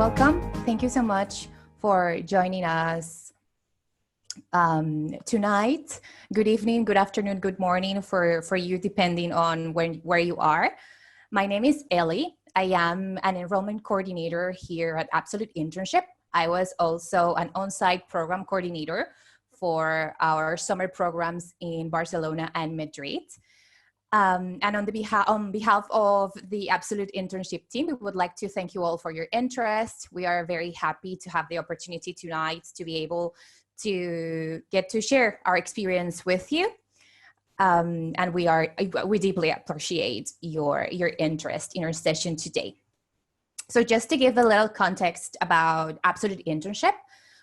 welcome. Thank you so much for joining us tonight. Good evening, good afternoon, good morning for you, depending on where you are. My name is Ellie. I am an enrollment coordinator here at Absolute Internship. I was also an on-site program coordinator for our summer programs in Barcelona and Madrid. And on behalf of the Absolute Internship team, we would like to thank you all for your interest. We are very happy to have the opportunity tonight to be able to get to share our experience with you. And we deeply appreciate your interest in our session today. So just to give a little context about Absolute Internship,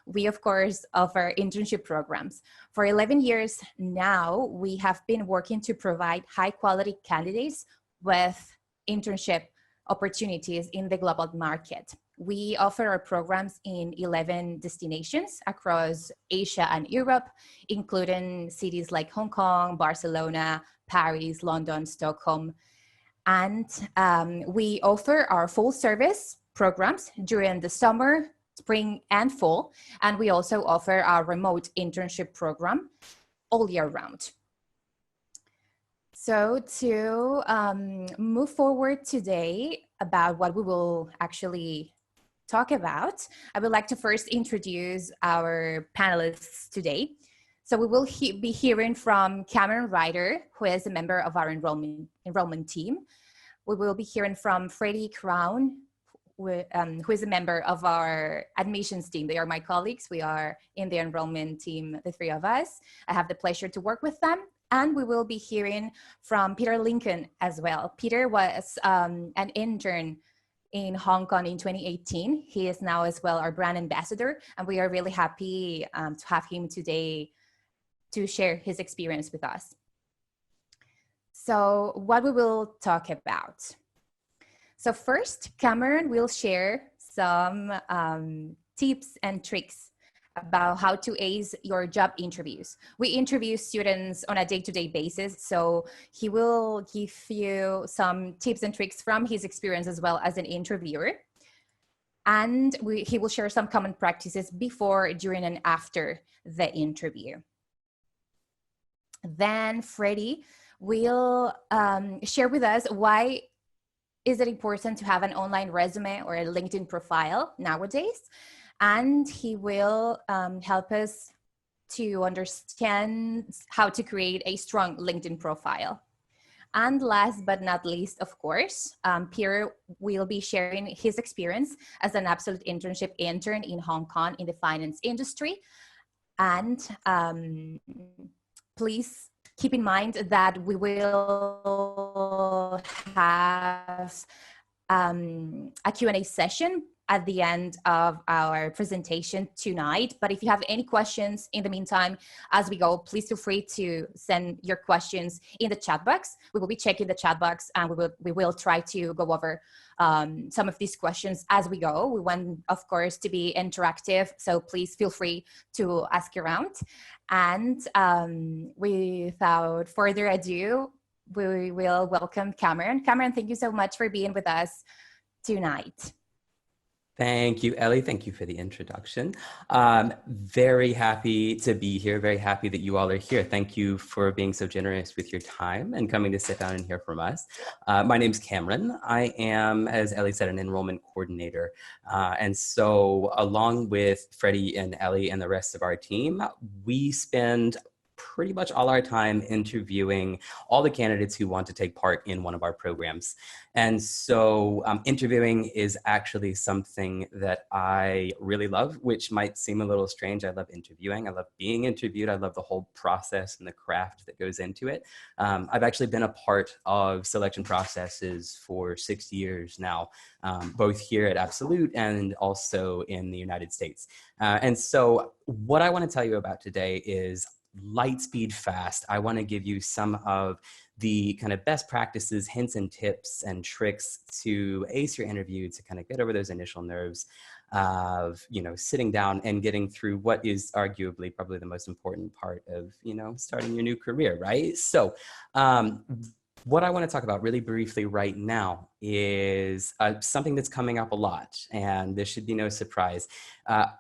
we, of course, offer internship programs. For 11 years now, we have been working to provide high-quality candidates with internship opportunities in the global market. We offer our programs in 11 destinations across Asia and Europe, including cities like Hong Kong, Barcelona, Paris, London, Stockholm. And we offer our full-service programs during the summer, spring and fall, and we also offer our remote internship program all year round. So to move forward today about what we will actually talk about, I would like to first introduce our panelists today. So we will be hearing from Cameron Ryder, who is a member of our enrollment team. We will be hearing from Freddie Crown, who is a member of our admissions team. They are my colleagues. We are in the enrollment team, the three of us. I have the pleasure to work with them. And we will be hearing from Peter Lincoln as well. Peter was an intern in Hong Kong in 2018. He is now as well our brand ambassador. And we are really happy to have him today to share his experience with us. So what we will talk about. So first, Cameron will share some tips and tricks about how to ace your job interviews. We interview students on a day-to-day basis, so he will give you some tips and tricks from his experience as well as an interviewer. And he will share some common practices before, during, and after the interview. Then Freddie will share with us why is it important to have an online resume or a LinkedIn profile nowadays? And he will help us to understand how to create a strong LinkedIn profile. And last but not least, of course, Pierre will be sharing his experience as an Absolute Internship intern in Hong Kong in the finance industry. And please keep in mind that we will have a Q&A session at the end of our presentation tonight. But if you have any questions in the meantime, as we go, please feel free to send your questions in the chat box. We will be checking the chat box and we will try to go over some of these questions as we go. We want, of course, to be interactive, so please feel free to ask around. And without further ado, we will welcome Cameron. Cameron, thank you so much for being with us tonight. Thank you, Ellie. Thank you for the introduction. Very happy to be here. Very happy that you all are here. Thank you for being so generous with your time and coming to sit down and hear from us. My name's Cameron. I am, as Ellie said, an enrollment coordinator. And so along with Freddie and Ellie and the rest of our team, we spend pretty much all our time interviewing all the candidates who want to take part in one of our programs. And so interviewing is actually something that I really love, which might seem a little strange. I love interviewing. I love being interviewed. I love the whole process and the craft that goes into it. I've actually been a part of selection processes for 6 years now, both here at Absolute and also in the United States. And so what I want to tell you about today is light speed fast. I want to give you some of the kind of best practices, hints and tips and tricks to ace your interview, to kind of get over those initial nerves of, sitting down and getting through what is arguably probably the most important part of, starting your new career, right? So What I want to talk about really briefly right now is something that's coming up a lot, and this should be no surprise.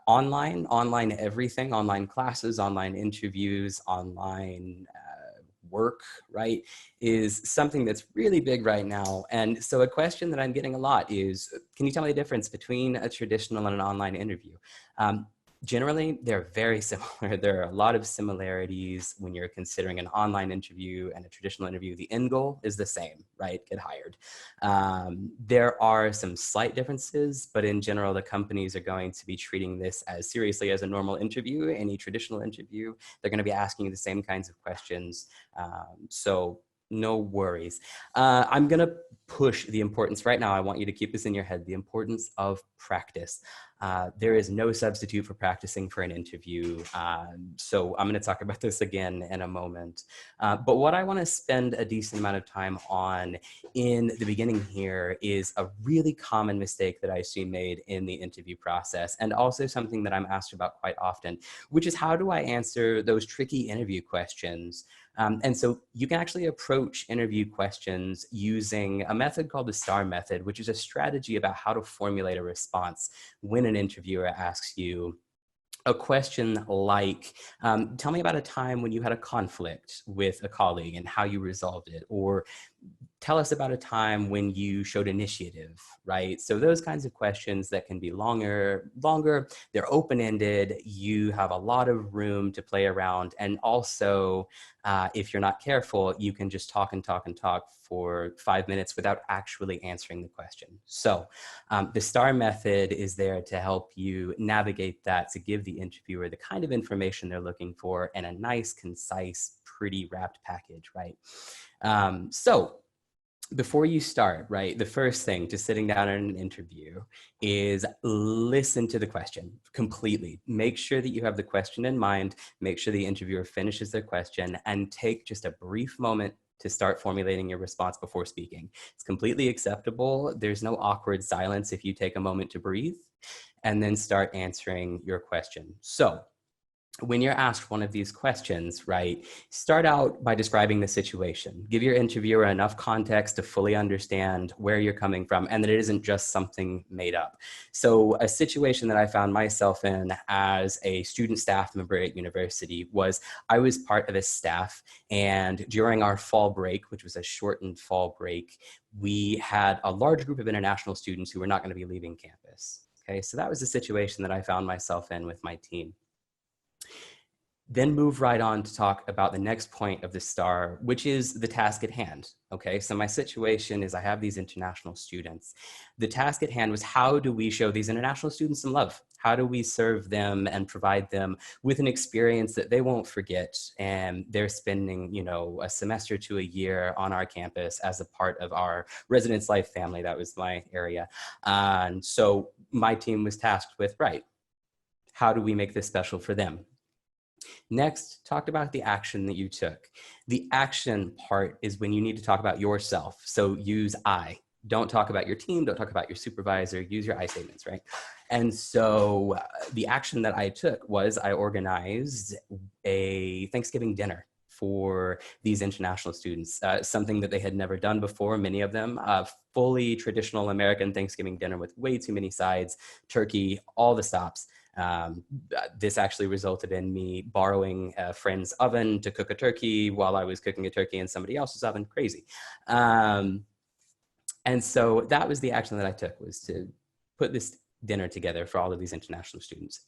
Online everything, online classes, online interviews, online work, right, is something that's really big right now. And so a question that I'm getting a lot is, can you tell me the difference between a traditional and an online interview? Generally, they're very similar. There are a lot of similarities when you're considering an online interview and a traditional interview. The end goal is the same, right? Get hired. There are some slight differences, but in general, the companies are going to be treating this as seriously as a normal interview, any traditional interview. They're going to be asking you the same kinds of questions. So no worries. I'm going to push the importance right now. I want you to keep this in your head, the importance of practice. There is no substitute for practicing for an interview. So I'm going to talk about this again in a moment. But what I want to spend a decent amount of time on in the beginning here is a really common mistake that I see made in the interview process, and also something that I'm asked about quite often, which is how do I answer those tricky interview questions? And so you can actually approach interview questions using a method called the STAR method, which is a strategy about how to formulate a response when an interviewer asks you a question like, tell me about a time when you had a conflict with a colleague and how you resolved it, or tell us about a time when you showed initiative, right? So those kinds of questions that can be longer, they're open-ended, you have a lot of room to play around. And also, if you're not careful, you can just talk and talk and talk for 5 minutes without actually answering the question. So the STAR method is there to help you navigate that, to give the interviewer the kind of information they're looking for in a nice, concise, pretty wrapped package, right? So before you start, right, the first thing to sitting down in an interview is listen to the question completely. Make sure that you have the question in mind, make sure the interviewer finishes their question, and take just a brief moment to start formulating your response before speaking. It's completely acceptable. There's no awkward silence if you take a moment to breathe and then start answering your question. So when you're asked one of these questions, right, start out by describing the situation. Give your interviewer enough context to fully understand where you're coming from and that it isn't just something made up. So a situation that I found myself in as a student staff member at university was I was part of a staff, and during our fall break, which was a shortened fall break, we had a large group of international students who were not going to be leaving campus. Okay, so that was the situation that I found myself in with my team. Then move right on to talk about the next point of the STAR, which is the task at hand. Okay, so my situation is I have these international students. The task at hand was, how do we show these international students some love? How do we serve them and provide them with an experience that they won't forget? And they're spending, you know, a semester to a year on our campus as a part of our residence life family. That was my area. And so my team was tasked with, right, how do we make this special for them? Next, talked about the action that you took. The action part is when you need to talk about yourself. So use I. Don't talk about your team. Don't talk about your supervisor. Use your I statements, right? And so the action that I took was I organized a Thanksgiving dinner for these international students, something that they had never done before, many of them, fully traditional American Thanksgiving dinner with way too many sides, turkey, all the stops. This actually resulted in me borrowing a friend's oven to cook a turkey while I was cooking a turkey in somebody else's oven. Crazy. And so that was the action that I took, was to put this dinner together for all of these international students.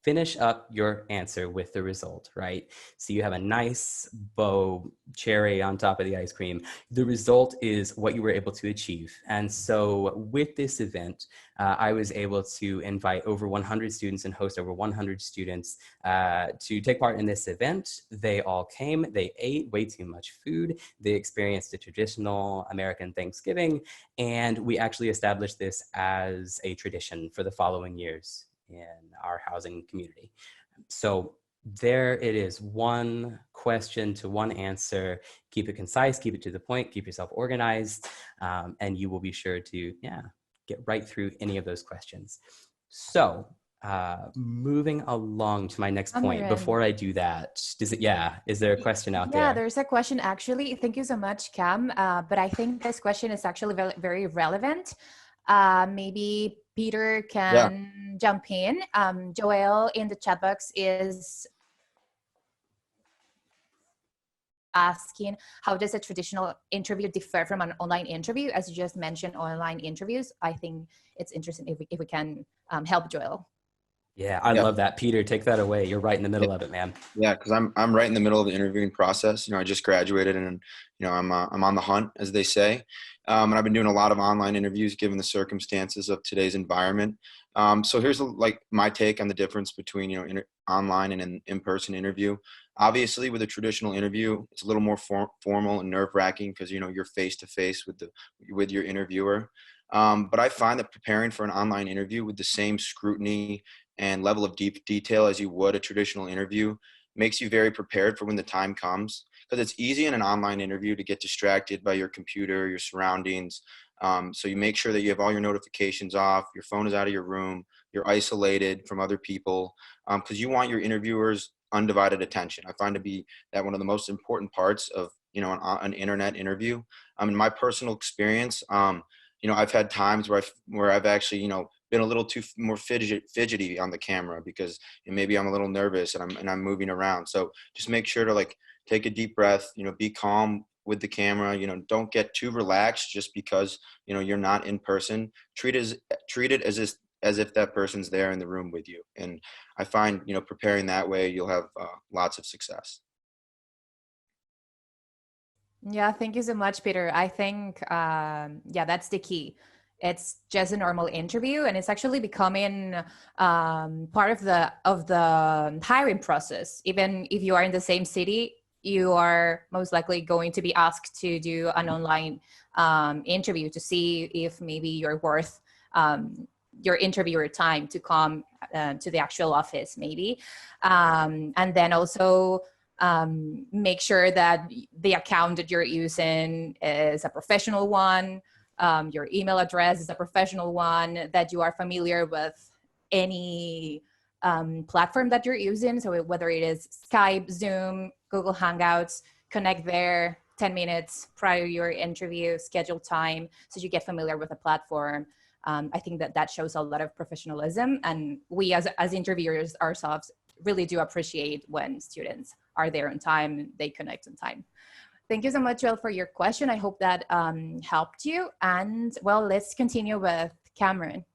Finish up your answer with the result, right? So you have a nice bow cherry on top of the ice cream. The result is what you were able to achieve. And so with this event, I was able to invite over 100 students and host over 100 students to take part in this event. They all came, they ate way too much food. They experienced a traditional American Thanksgiving. And we actually established this as a tradition for the following years in our housing community. So there it is, one question to one answer. Keep it concise, keep it to the point, keep yourself organized, and you will be sure to, get right through any of those questions. So Moving along to my next point. Cameron. Before I do that, is there a question out Yeah, there? there's a question actually. Thank you so much, Cam. But I think this question is actually very, very relevant. Maybe Peter Yeah. can jump in. Joel in the chat box is asking, how does a traditional interview differ from an online interview? As you just mentioned, online interviews. I think it's interesting if we can help Joel. Yeah, I Yeah. love that. Peter, take that away. You're right in the middle of it, man. Yeah, because I'm right in the middle of the interviewing process. I just graduated, and I'm on the hunt, as they say, and I've been doing a lot of online interviews given the circumstances of today's environment. So here's like my take on the difference between online and an in-person interview. Obviously, with a traditional interview, it's a little more formal and nerve-wracking because you're face to face with your interviewer. But I find that preparing for an online interview with the same scrutiny and level of deep detail as you would a traditional interview makes you very prepared for when the time comes, because it's easy in an online interview to get distracted by your computer, your surroundings. So you make sure that you have all your notifications off, your phone is out of your room, you're isolated from other people, because you want your interviewers undivided attention. I find to be that one of the most important parts of an internet interview. In my personal experience, I've had times where I've actually been a little too more fidgety on the camera because maybe I'm a little nervous and I'm moving around. So just make sure to take a deep breath, be calm with the camera, don't get too relaxed just because, you're not in person. Treat it as if that person's there in the room with you. And I find, preparing that way, you'll have lots of success. Yeah, thank you so much, Peter. I think, that's the key. It's just a normal interview, and it's actually becoming part of the hiring process. Even if you are in the same city, you are most likely going to be asked to do an online interview to see if maybe you're worth your interviewer time to come to the actual office, maybe. And then also make sure that the account that you're using is a professional one. Your email address is a professional one, that you are familiar with any platform that you're using. So whether it is Skype, Zoom, Google Hangouts, connect there 10 minutes prior to your interview, schedule time so you get familiar with the platform. I think that shows a lot of professionalism, and we as interviewers ourselves really do appreciate when students are there on time, they connect on time. Thank you so much, Joel, for your question. I hope that helped you. And well, let's continue with Cameron.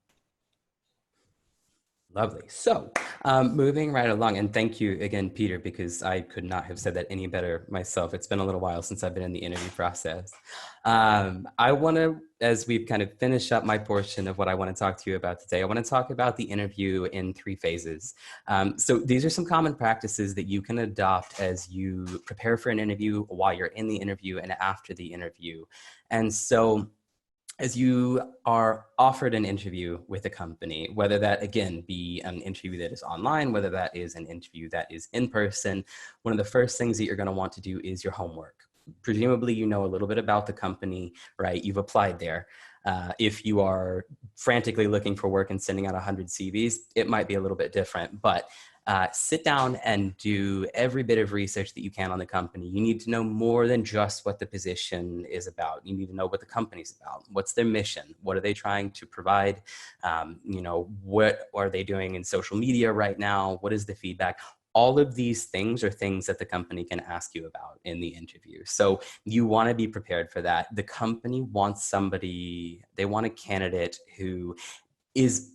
Lovely. So moving right along, and thank you again, Peter, because I could not have said that any better myself. It's been a little while since I've been in the interview process. I want to, as we've kind of finished up my portion of what I want to talk to you about today, I want to talk about the interview in 3 phases. So these are some common practices that you can adopt as you prepare for an interview, while you're in the interview, and after the interview. And so as you are offered an interview with a company, whether that, again, be an interview that is online, whether that is an interview that is in person, one of the first things that you're going to want to do is your homework. Presumably, you know a little bit about the company, right? You've applied there. If you are frantically looking for work and sending out 100 CVs, it might be a little bit different, but sit down and do every bit of research that you can on the company. You need to know more than just what the position is about. You need to know what the company's about. What's their mission? What are they trying to provide? What are they doing in social media right now? What is the feedback? All of these things are things that the company can ask you about in the interview. So you want to be prepared for that. The company wants they want a candidate who is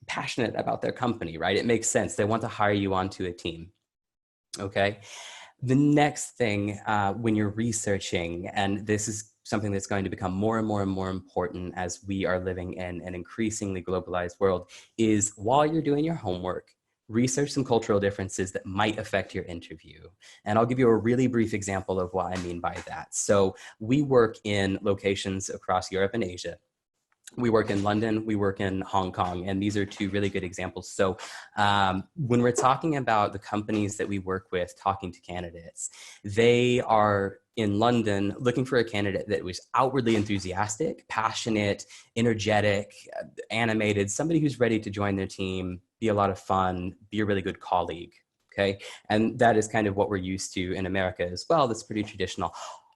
passionate about their company, right? It makes sense. They want to hire you onto a team. Okay. The next thing when you're researching, and this is something that's going to become more and more and more important as we are living in an increasingly globalized world, is while you're doing your homework, research some cultural differences that might affect your interview. And I'll give you a really brief example of what I mean by that. So we work in locations across Europe and Asia. We work in London, we work in Hong Kong, and these are 2 really good examples. So when we're talking about the companies that we work with, talking to candidates, they are in London looking for a candidate that was outwardly enthusiastic, passionate, energetic, animated, somebody who's ready to join their team be a lot of fun, be a really good colleague. Okay. And that is kind of what we're used to in America as well. That's pretty traditional.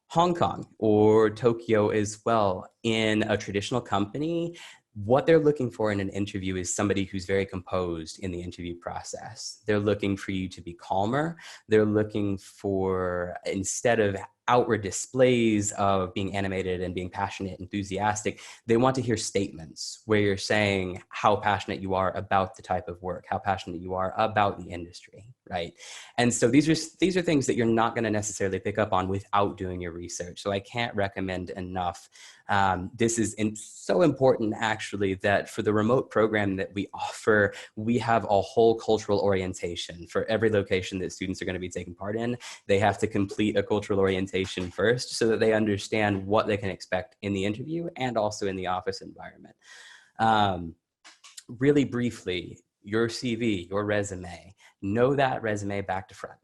Hong Kong or Tokyo as well, in a traditional company, what they're looking for in an interview is somebody who's very composed in the interview process. They're looking for you to be calmer. They're looking for, instead of outward displays of being animated and being passionate, enthusiastic, they want to hear statements where you're saying how passionate you are about the type of work, how passionate you are about the industry, right? And so these are things that you're not going to necessarily pick up on without doing your research. So I can't recommend enough. This is so important, actually, that for the remote program that we offer, we have a whole cultural orientation for every location that students are going to be taking part in. They have to complete a cultural orientation first so that they understand what they can expect in the interview and also in the office environment. Really briefly, your CV, your resume, know that resume back to front.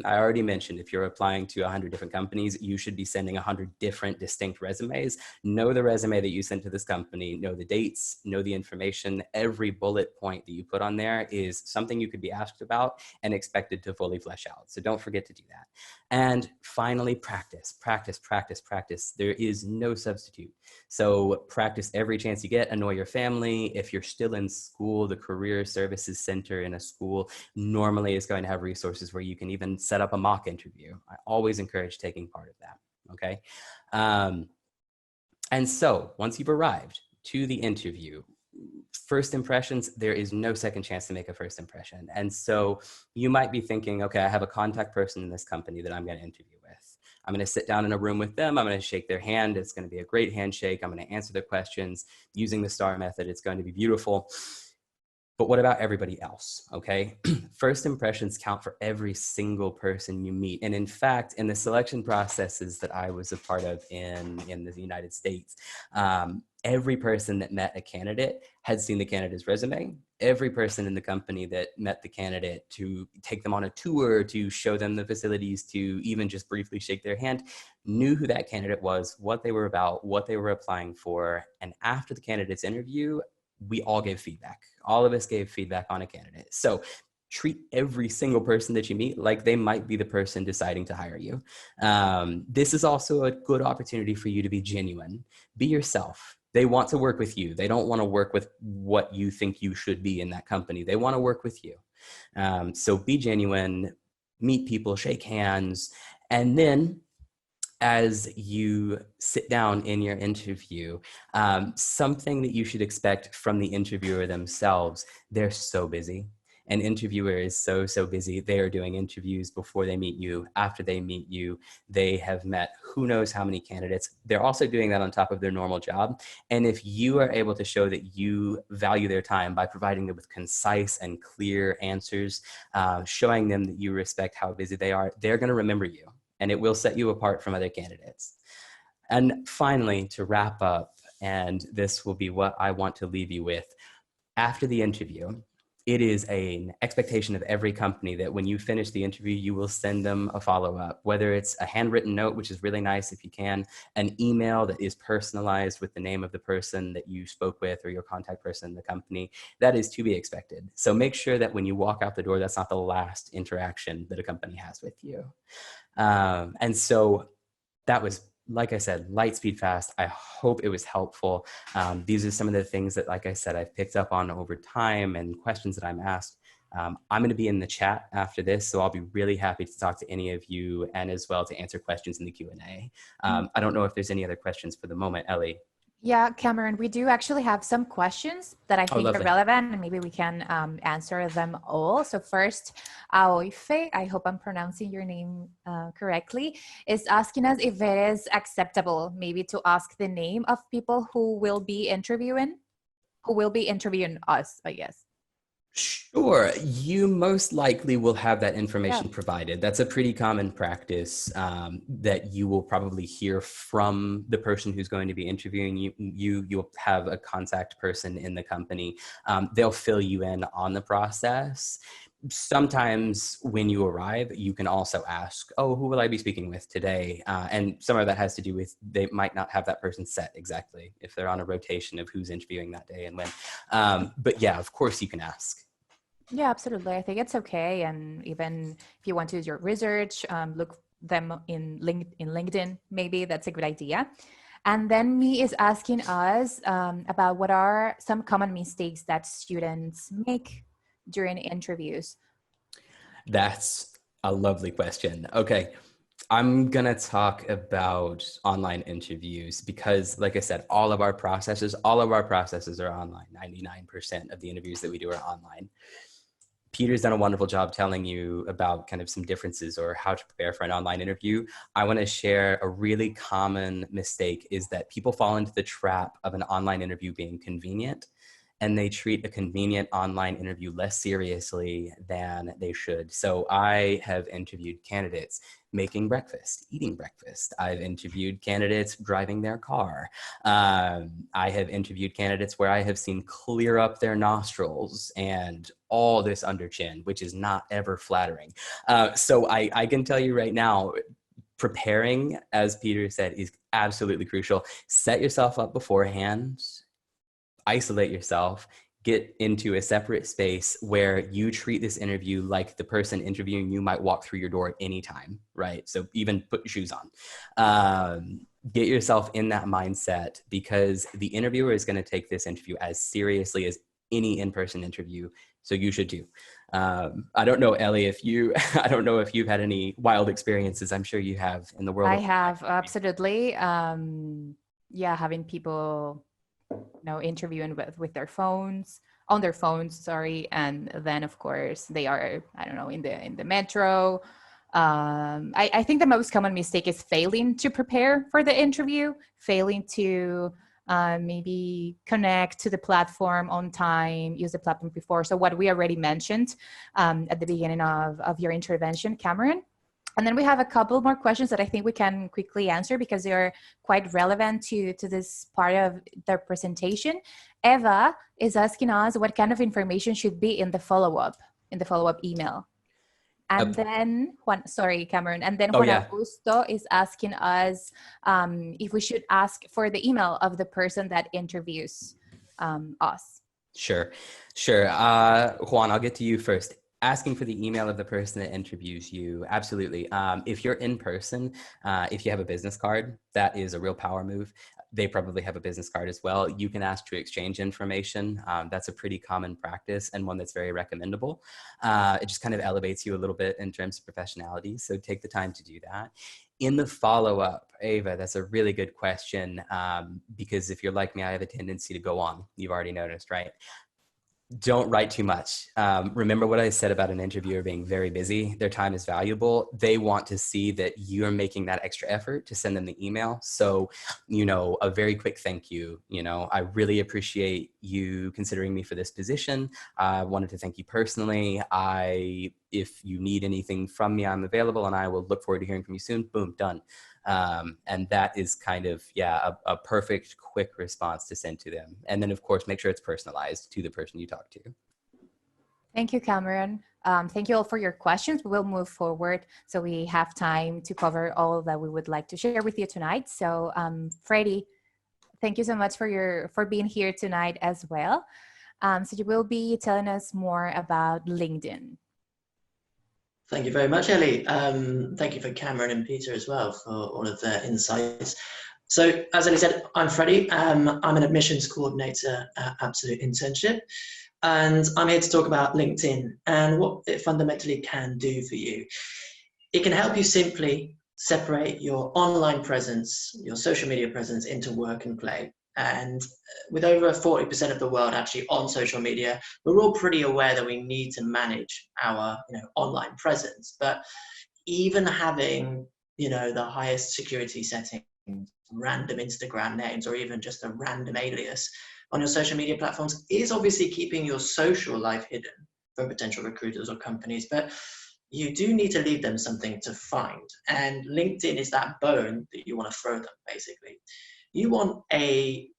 I already mentioned, if you're applying to 100 different companies, you should be sending 100 different distinct resumes. Know the resume that you sent to this company, know the dates, know the information. Every bullet point that you put on there is something you could be asked about and expected to fully flesh out. So don't forget to do that. And finally, practice, practice, practice, practice. There is no substitute. So practice every chance you get. Annoy your family. If you're still in school, the Career Services Center in a school normally is going to have resources where you can even set up a mock interview. I always encourage taking part of that, okay? And so once you've arrived to the interview, first impressions, there is no second chance to make a first impression. And so you might be thinking, okay, I have a contact person in this company that I'm going to interview with. I'm going to sit down in a room with them. I'm going to shake their hand. It's going to be a great handshake. I'm going to answer their questions using the STAR method. It's going to be beautiful. But what about everybody else, okay? First impressions count for every single person you meet. And in fact, in the selection processes that I was a part of in the United States, every person that met a candidate had seen the candidate's resume. Every person in the company that met the candidate to take them on a tour, to show them the facilities, to even just briefly shake their hand, knew who that candidate was, what they were about, what they were applying for. And after the candidate's interview, we all gave feedback. All of us gave feedback on a candidate. So treat every single person that you meet like they might be the person deciding to hire you. This is also a good opportunity for you to be genuine. Be yourself. They want to work with you. They don't want to work with what you think you should be in that company. They want to work with you. So be genuine, meet people, shake hands, and then as you sit down in your interview, something that you should expect from the interviewer themselves. They're so busy. An interviewer is so busy. They are doing interviews before they meet you, after they meet you. They have met who knows how many candidates. They're also doing that on top of their normal job. And if you are able to show that you value their time by providing them with concise and clear answers, showing them that you respect how busy they are, they're going to remember you. And it will set you apart from other candidates. And finally, to wrap up, and this will be what I want to leave you with, after the interview, it is an expectation of every company that when you finish the interview, you will send them a follow-up, whether it's a handwritten note, which is really nice if you can, an email that is personalized with the name of the person that you spoke with or your contact person in the company. That is to be expected. So make sure that when you walk out the door, that's not the last interaction that a company has with you. And so that was, like I said, light speed fast. I hope it was helpful. These are some of the things that, like I said, I've picked up on over time and questions that I'm asked. I'm going to be in the chat after this, so I'll be really happy to talk to any of you and as well to answer questions in the Q&A. I don't know if there's any other questions for the moment, Ellie. Yeah, Cameron, we do actually have some questions that I think are relevant, and maybe we can answer them all. So first, Aoife, I hope I'm pronouncing your name correctly, is asking us if it is acceptable maybe to ask the name of people who will be interviewing us, I guess. Sure. You most likely will have that information provided. That's a pretty common practice that you will probably hear from the person who's going to be interviewing you. You'll have a contact person in the company. They'll fill you in on the process. Sometimes when you arrive, you can also ask, oh, who will I be speaking with today? And some of that has to do with they might not have that person set exactly if they're on a rotation of who's interviewing that day and when. But yeah, of course you can ask. Yeah, absolutely. I think it's okay. And even if you want to do your research, look them in LinkedIn, maybe that's a good idea. And then me is asking us about what are some common mistakes that students make during interviews. That's a lovely question. Okay. I'm going to talk about online interviews because, like I said, all of our processes are online. 99% of the interviews that we do are online. Peter's done a wonderful job telling you about kind of some differences or how to prepare for an online interview. I want to share a really common mistake is that people fall into the trap of an online interview being convenient, and they treat a convenient online interview less seriously than they should. So I have interviewed candidates making breakfast, eating breakfast. I've interviewed candidates driving their car. I have interviewed candidates where I have seen clear up their nostrils and all this under chin, which is not ever flattering. So I can tell you right now, preparing, as Peter said, is absolutely crucial. Set yourself up beforehand, isolate yourself, get into a separate space where you treat this interview like the person interviewing you might walk through your door at any time, right? So even put your shoes on. Get yourself in that mindset because the interviewer is going to take this interview as seriously as any in-person interview. So you should too. I don't know, Ellie, I don't know if you've had any wild experiences. I'm sure you have in the world. I have, absolutely. Yeah, having people interviewing with their phones on their phones, sorry, and then of course they are, I don't know, in the metro. I think the most common mistake is failing to prepare for the interview, failing to maybe connect to the platform on time, use the platform before. So what we already mentioned at the beginning of your intervention, Cameron. And then we have a couple more questions that I think we can quickly answer because they are quite relevant to this part of their presentation. Eva is asking us what kind of information should be in the follow-up email. And then Cameron. And then Juan Augusto is asking us if we should ask for the email of the person that interviews us. Sure. Juan, I'll get to you first. Asking for the email of the person that interviews you. Absolutely. If you're in person, if you have a business card, that is a real power move. They probably have a business card as well. You can ask to exchange information. That's a pretty common practice and one that's very recommendable. It just kind of elevates you a little bit in terms of professionality. So take the time to do that. In the follow-up, Ava, that's a really good question because if you're like me, I have a tendency to go on. You've already noticed, right? Don't write too much. Remember what I said about an interviewer being very busy. Their time is valuable. They want to see that you're making that extra effort to send them the email. So, a very quick thank you. I really appreciate you considering me for this position. I wanted to thank you personally. If you need anything from me, I'm available and I will look forward to hearing from you soon. Boom, done. And that is kind of, a perfect, quick response to send to them. And then, of course, make sure it's personalized to the person you talk to. Thank you, Cameron. Thank you all for your questions. We'll move forward so we have time to cover all that we would like to share with you tonight. So, Freddie, thank you so much for being here tonight as well. So you will be telling us more about LinkedIn. Thank you very much, Ellie. Thank you for Cameron and Peter as well for all of their insights. So, as Ellie said, I'm Freddie. I'm an admissions coordinator at Absolute Internship, and I'm here to talk about LinkedIn and what it fundamentally can do for you. It can help you simply separate your online presence, your social media presence, into work and play. And with over 40% of the world actually on social media, we're all pretty aware that we need to manage our online presence. But even having the highest security settings, random Instagram names, or even just a random alias on your social media platforms is obviously keeping your social life hidden from potential recruiters or companies. But you do need to leave them something to find. And LinkedIn is that bone that you want to throw them, basically. You want a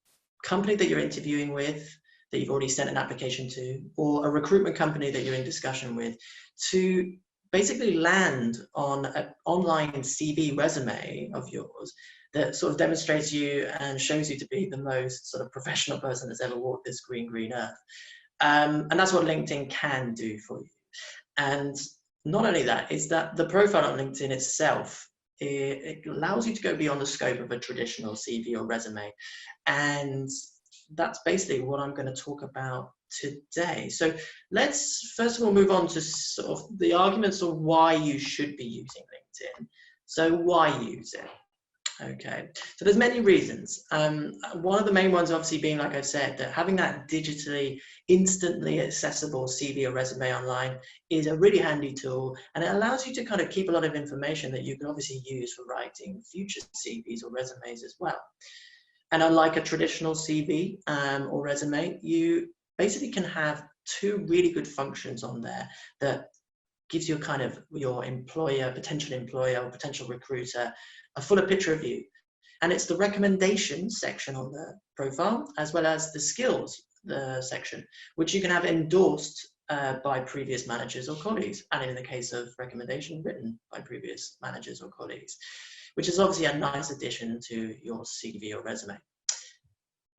company that you're interviewing with, that you've already sent an application to, or a recruitment company that you're in discussion with, to basically land on an online CV resume of yours that sort of demonstrates you and shows you to be the most sort of professional person that's ever walked this green earth. And that's what LinkedIn can do for you. And not only that, is that the profile on LinkedIn itself, it allows you to go beyond the scope of a traditional CV or resume. And that's basically what I'm going to talk about today. So let's first of all move on to sort of the arguments of why you should be using LinkedIn. So why use it? Okay, so there's many reasons. One of the main ones obviously being, like I said, that having that digitally, instantly accessible CV or resume online is a really handy tool, and it allows you to kind of keep a lot of information that you can obviously use for writing future CVs or resumes as well. And unlike a traditional CV or resume, you basically can have two really good functions on there that gives you kind of your employer, potential employer or potential recruiter, a fuller picture of you. And it's the recommendations section on the profile, as well as the skills section, which you can have endorsed by previous managers or colleagues. And in the case of recommendation, written by previous managers or colleagues, which is obviously a nice addition to your CV or resume.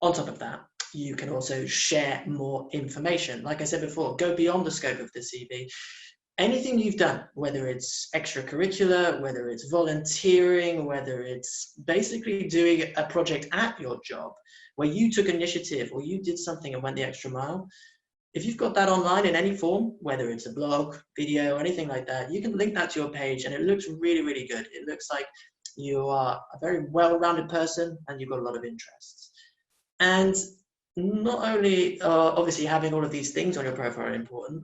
On top of that, you can also share more information. Like I said before, go beyond the scope of the CV. Anything you've done, whether it's extracurricular, whether it's volunteering, whether it's basically doing a project at your job where you took initiative or you did something and went the extra mile, if you've got that online in any form, whether it's a blog, video, or anything like that, you can link that to your page and it looks really, really good. It looks like you are a very well-rounded person and you've got a lot of interests. And not only obviously having all of these things on your profile are important,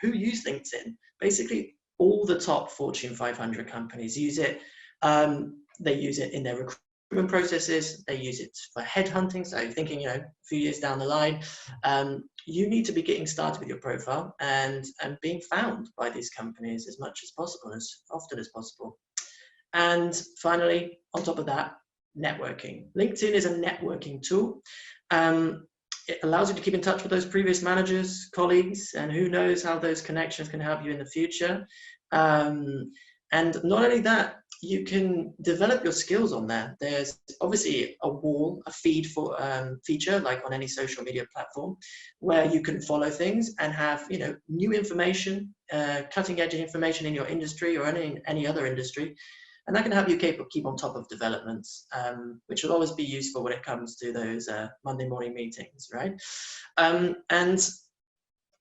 who use LinkedIn? Basically, all the top Fortune 500 companies use it. They use it in their recruitment processes. They use it for headhunting. So thinking, a few years down the line, you need to be getting started with your profile and being found by these companies as much as possible, as often as possible. And finally, on top of that, networking. LinkedIn is a networking tool. It allows you to keep in touch with those previous managers, colleagues, and who knows how those connections can help you in the future. And not only that, you can develop your skills on there. There's obviously a wall, a feed for feature, like on any social media platform, where you can follow things and have new information, cutting edge information in your industry or any other industry. And that can help you keep on top of developments, which will always be useful when it comes to those Monday morning meetings, right? And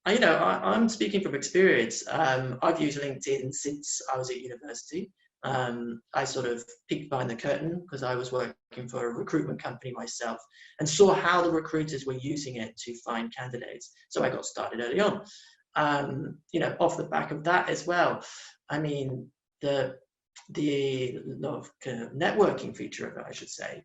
I'm speaking from experience. I've used LinkedIn since I was at university. I sort of peeked behind the curtain because I was working for a recruitment company myself and saw how the recruiters were using it to find candidates. So I got started early on. Off the back of that as well, I mean, the kind of networking feature of it, I should say,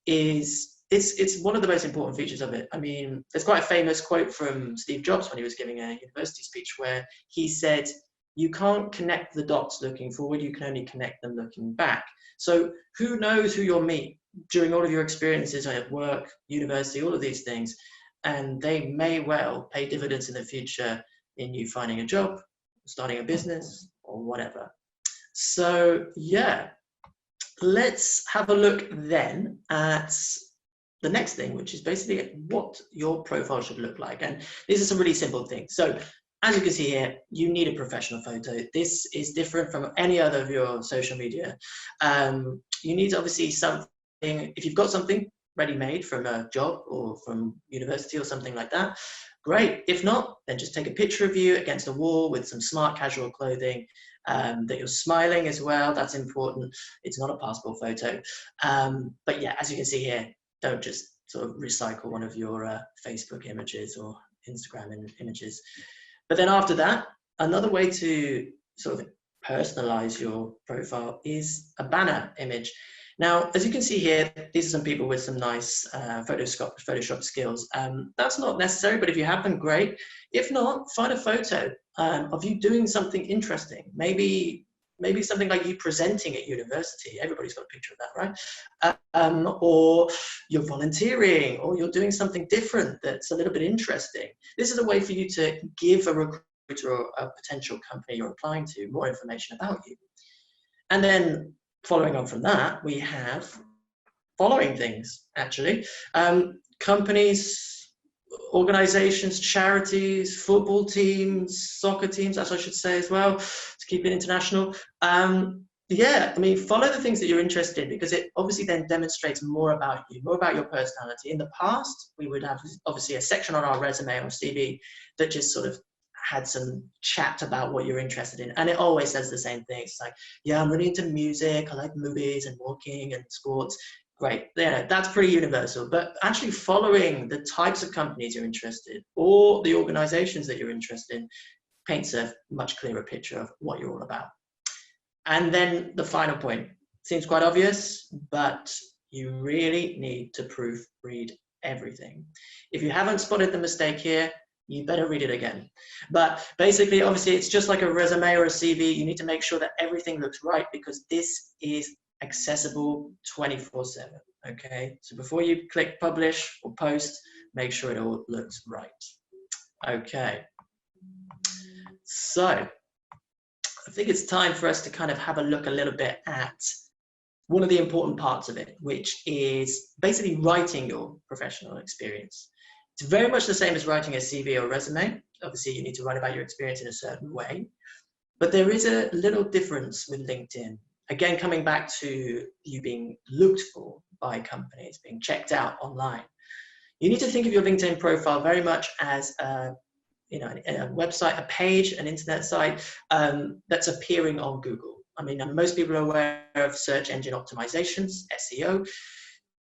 is it's one of the most important features of it. I mean, there's quite a famous quote from Steve Jobs when he was giving a university speech where he said, "You can't connect the dots looking forward, you can only connect them looking back." So who knows who you'll meet during all of your experiences at work, university, all of these things, and they may well pay dividends in the future in you finding a job, starting a business, or whatever. So yeah, let's have a look then at the next thing, which is basically what your profile should look like. And these are some really simple things. So as you can see here, you need a professional photo. This is different from any other of your social media. You need obviously something, if you've got something ready-made from a job or from university or something like that, great. If not, then just take a picture of you against a wall with some smart casual clothing, that you're smiling as well. That's important. It's not a passport photo. But yeah, as you can see here, don't just sort of recycle one of your Facebook images or Instagram images. But then after that, another way to sort of personalize your profile is a banner image. Now, as you can see here, these are some people with some nice Photoshop skills. That's not necessary, but if you have them, great. If not, find a photo of you doing something interesting. Maybe something like you presenting at university. Everybody's got a picture of that, right? Or you're volunteering, or you're doing something different that's a little bit interesting. This is a way for you to give a recruiter or a potential company you're applying to more information about you. And then following on from that, we have following things, actually. Companies organizations, charities, football teams, soccer teams, as I should say as well, to keep it international. Yeah, I mean, follow the things that you're interested in, because it obviously then demonstrates more about you, more about your personality. In the past, we would have obviously a section on our resume or CV that just sort of had some chat about what you're interested in. And it always says the same thing. It's like, yeah, I'm really into music. I like movies and walking and sports. Great. Yeah, that's pretty universal. But actually following the types of companies you're interested in or the organizations that you're interested in paints a much clearer picture of what you're all about. And then the final point seems quite obvious, but you really need to proofread everything. If you haven't spotted the mistake here, you better read it again. But basically, obviously, it's just like a resume or a CV. You need to make sure that everything looks right, because this is accessible 24/7. Okay, so before you click publish or post, make sure it all looks right. Okay, so I think it's time for us to kind of have a look a little bit at one of the important parts of it, which is basically writing your professional experience. It's very much the same as writing a CV or a resume. Obviously, you need to write about your experience in a certain way, but there is a little difference with LinkedIn. Again, coming back to you being looked for by companies, being checked out online. You need to think of your LinkedIn profile very much as a website, a page, an internet site that's appearing on Google. I mean, most people are aware of search engine optimizations, SEO.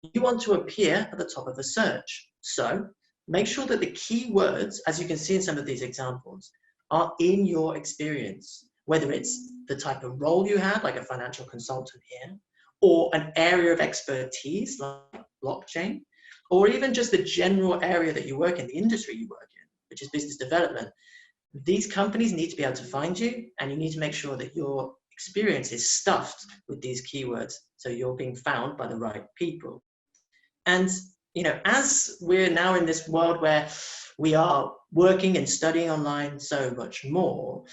You want to appear at the top of the search. So make sure that the keywords, as you can see in some of these examples, are in your experience, whether it's the type of role you have, like a financial consultant here, or an area of expertise like blockchain, or even just the general area that you work in, the industry you work in, which is business development. These companies need to be able to find you, and you need to make sure that your experience is stuffed with these keywords, so you're being found by the right people. And as we're now in this world where we are working and studying online so much more,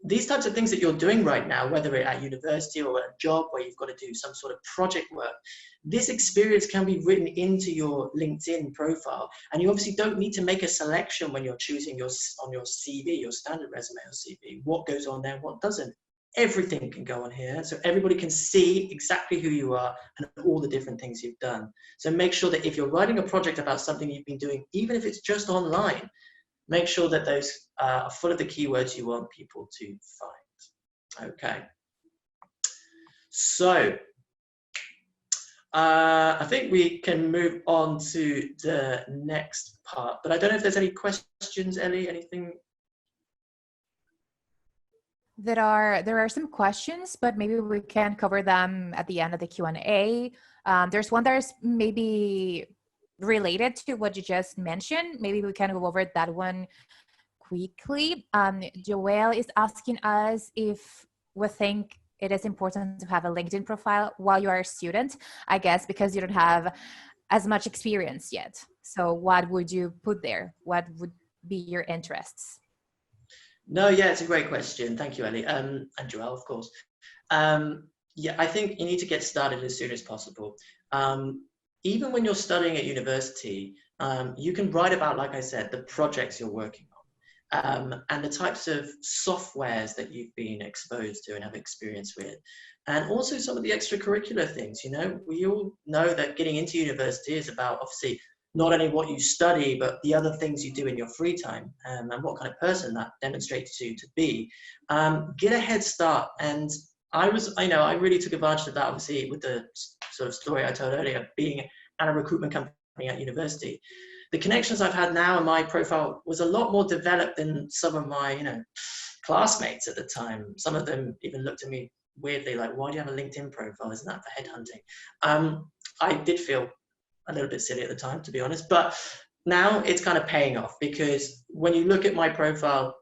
these types of things that you're doing right now, whether it's at university or at a job where you've got to do some sort of project work, this experience can be written into your LinkedIn profile. And you obviously don't need to make a selection when you're choosing on your CV, your standard resume or CV, what goes on there, what doesn't. Everything can go on here, so everybody can see exactly who you are and all the different things you've done. So make sure that if you're writing a project about something you've been doing, even if it's just online, make sure that those are full of the keywords you want people to find. Okay. So I think we can move on to the next part, but I don't know if there's any questions, Ellie, anything? There are some questions, but maybe we can cover them at the end of the Q&A. There's one that is maybe related to what you just mentioned. Maybe we can go over that one quickly. Joelle is asking us if we think it is important to have a LinkedIn profile while you are a student, I guess, because you don't have as much experience yet. So what would you put there? What would be your interests? No, yeah, it's a great question. Thank you, Ellie. And Joelle, of course. Yeah, I think you need to get started as soon as possible. Even when you're studying at university, you can write about, like I said, the projects you're working on, and the types of softwares that you've been exposed to and have experience with, and also some of the extracurricular things. We all know that getting into university is about, obviously, not only what you study, but the other things you do in your free time, and what kind of person that demonstrates you to be. Get a head start. And I really took advantage of that, obviously, with the sort of story I told earlier, being at a recruitment company at university. The connections I've had now in my profile was a lot more developed than some of my, classmates at the time. Some of them even looked at me weirdly, like, why do you have a LinkedIn profile? Isn't that for headhunting? I did feel a little bit silly at the time, to be honest, but now it's kind of paying off, because when you look at my profile,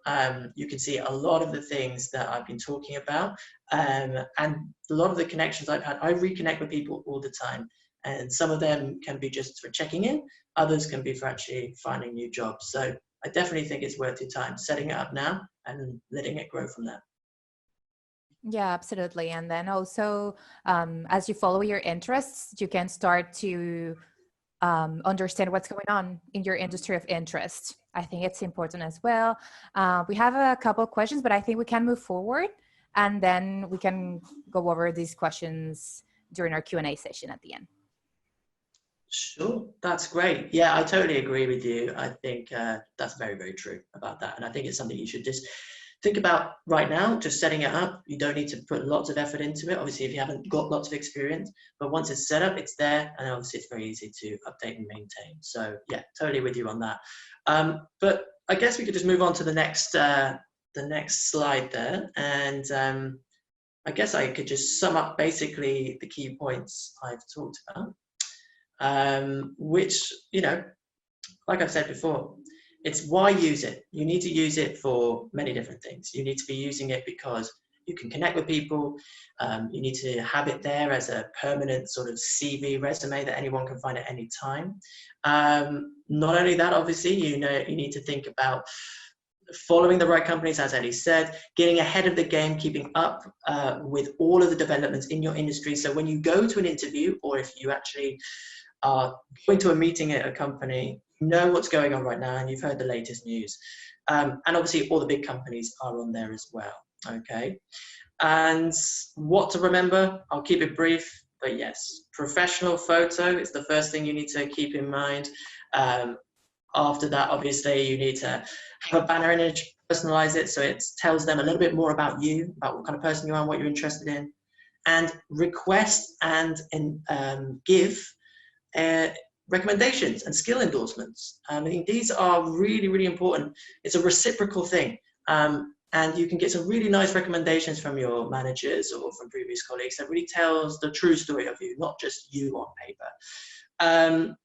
you can see a lot of the things that I've been talking about, and a lot of the connections I've had. I reconnect with people all the time, and some of them can be just for checking in, others can be for actually finding new jobs. So I definitely think it's worth your time setting it up now and letting it grow from there. Yeah, absolutely. And then also, as you follow your interests, you can start to understand what's going on in your industry of interest. I think it's important as well. We have a couple of questions, but I think we can move forward and then we can go over these questions during our Q&A session at the end. Sure, that's great. Yeah, I totally agree with you. I think that's very, very true about that. And I think it's something you should just think about right now, just setting it up. You don't need to put lots of effort into it, obviously, if you haven't got lots of experience. But once it's set up, it's there. And obviously, it's very easy to update and maintain. So yeah, totally with you on that. But I guess we could just move on to the next slide there. And I guess I could just sum up basically the key points I've talked about. Which, you know, like I've said before, it's why use it. You need to use it for many different things. You need to be using it because you can connect with people. You need to have it there as a permanent sort of CV resume that anyone can find at any time. Not only that, obviously, you need to think about following the right companies, as Eddie said, getting ahead of the game, keeping up with all of the developments in your industry. So when you go to an interview, or if you actually are going to a meeting at a company, you know what's going on right now and you've heard the latest news. And obviously all the big companies are on there as well, okay? And what to remember, I'll keep it brief, but yes, professional photo is the first thing you need to keep in mind. After that, obviously, you need to have a banner image, personalize it so it tells them a little bit more about you, about what kind of person you are and what you're interested in, and request and give recommendations and skill endorsements. I think these are really, really important. It's a reciprocal thing. And you can get some really nice recommendations from your managers or from previous colleagues that really tells the true story of you, not just you on paper.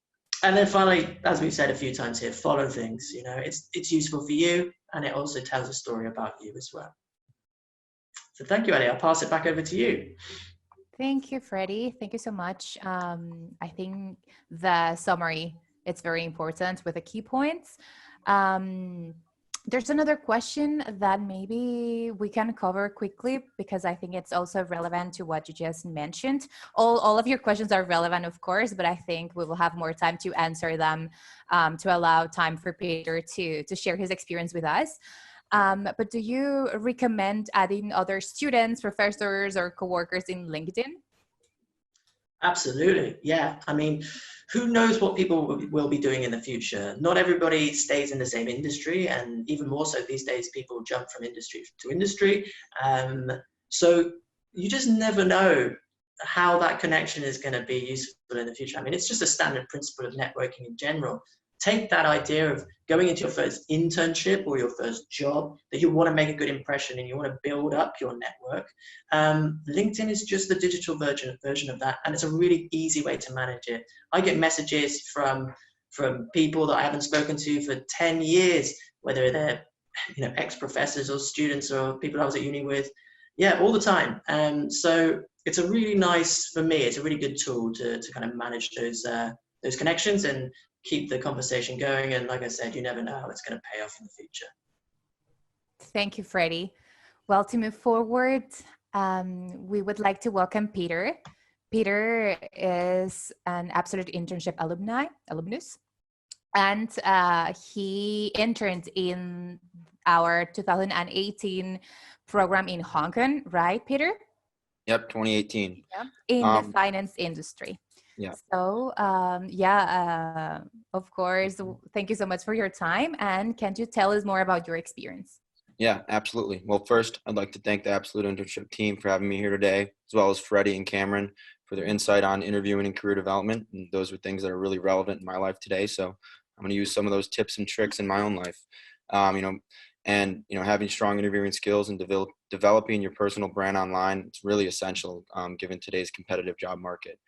And then finally, as we've said a few times here, follow things. You know, it's useful for you, and it also tells a story about you as well. So thank you, Ellie. I'll pass it back over to you. Thank you, Freddie. Thank you so much. I think the summary, it's very important with the key points. There's another question that maybe we can cover quickly because I think it's also relevant to what you just mentioned. All of your questions are relevant, of course, but I think we will have more time to answer them to allow time for Peter to share his experience with us. But do you recommend adding other students, professors, or coworkers in LinkedIn? Absolutely, yeah. I mean, who knows what people will be doing in the future? Not everybody stays in the same industry, and even more so these days, people jump from industry to industry. So you just never know how that connection is going to be useful in the future. I mean, it's just a standard principle of networking in general. Take that idea of going into your first internship or your first job that you want to make a good impression and you want to build up your network. LinkedIn is just the digital version of that, and it's a really easy way to manage it. I get messages from people that I haven't spoken to for 10 years, whether they're ex-professors or students or people I was at uni with, all the time. So it's a really nice, for me, it's a really good tool to kind of manage those connections and keep the conversation going. And like I said, you never know how it's going to pay off in the future. Thank you, Freddie. Well, to move forward, we would like to welcome Peter. Peter is an Absolute Internship alumnus, and he interned in our 2018 program in Hong Kong, right, Peter? Yep, 2018. Yep. In the finance industry. Yeah. So, of course, thank you so much for your time. And can you tell us more about your experience? Yeah, absolutely. Well, first, I'd like to thank the Absolute Internship team for having me here today, as well as Freddie and Cameron for their insight on interviewing and career development. And those are things that are really relevant in my life today. So I'm going to use some of those tips and tricks in my own life. Having strong interviewing skills and developing your personal brand online, it's really essential given today's competitive job market.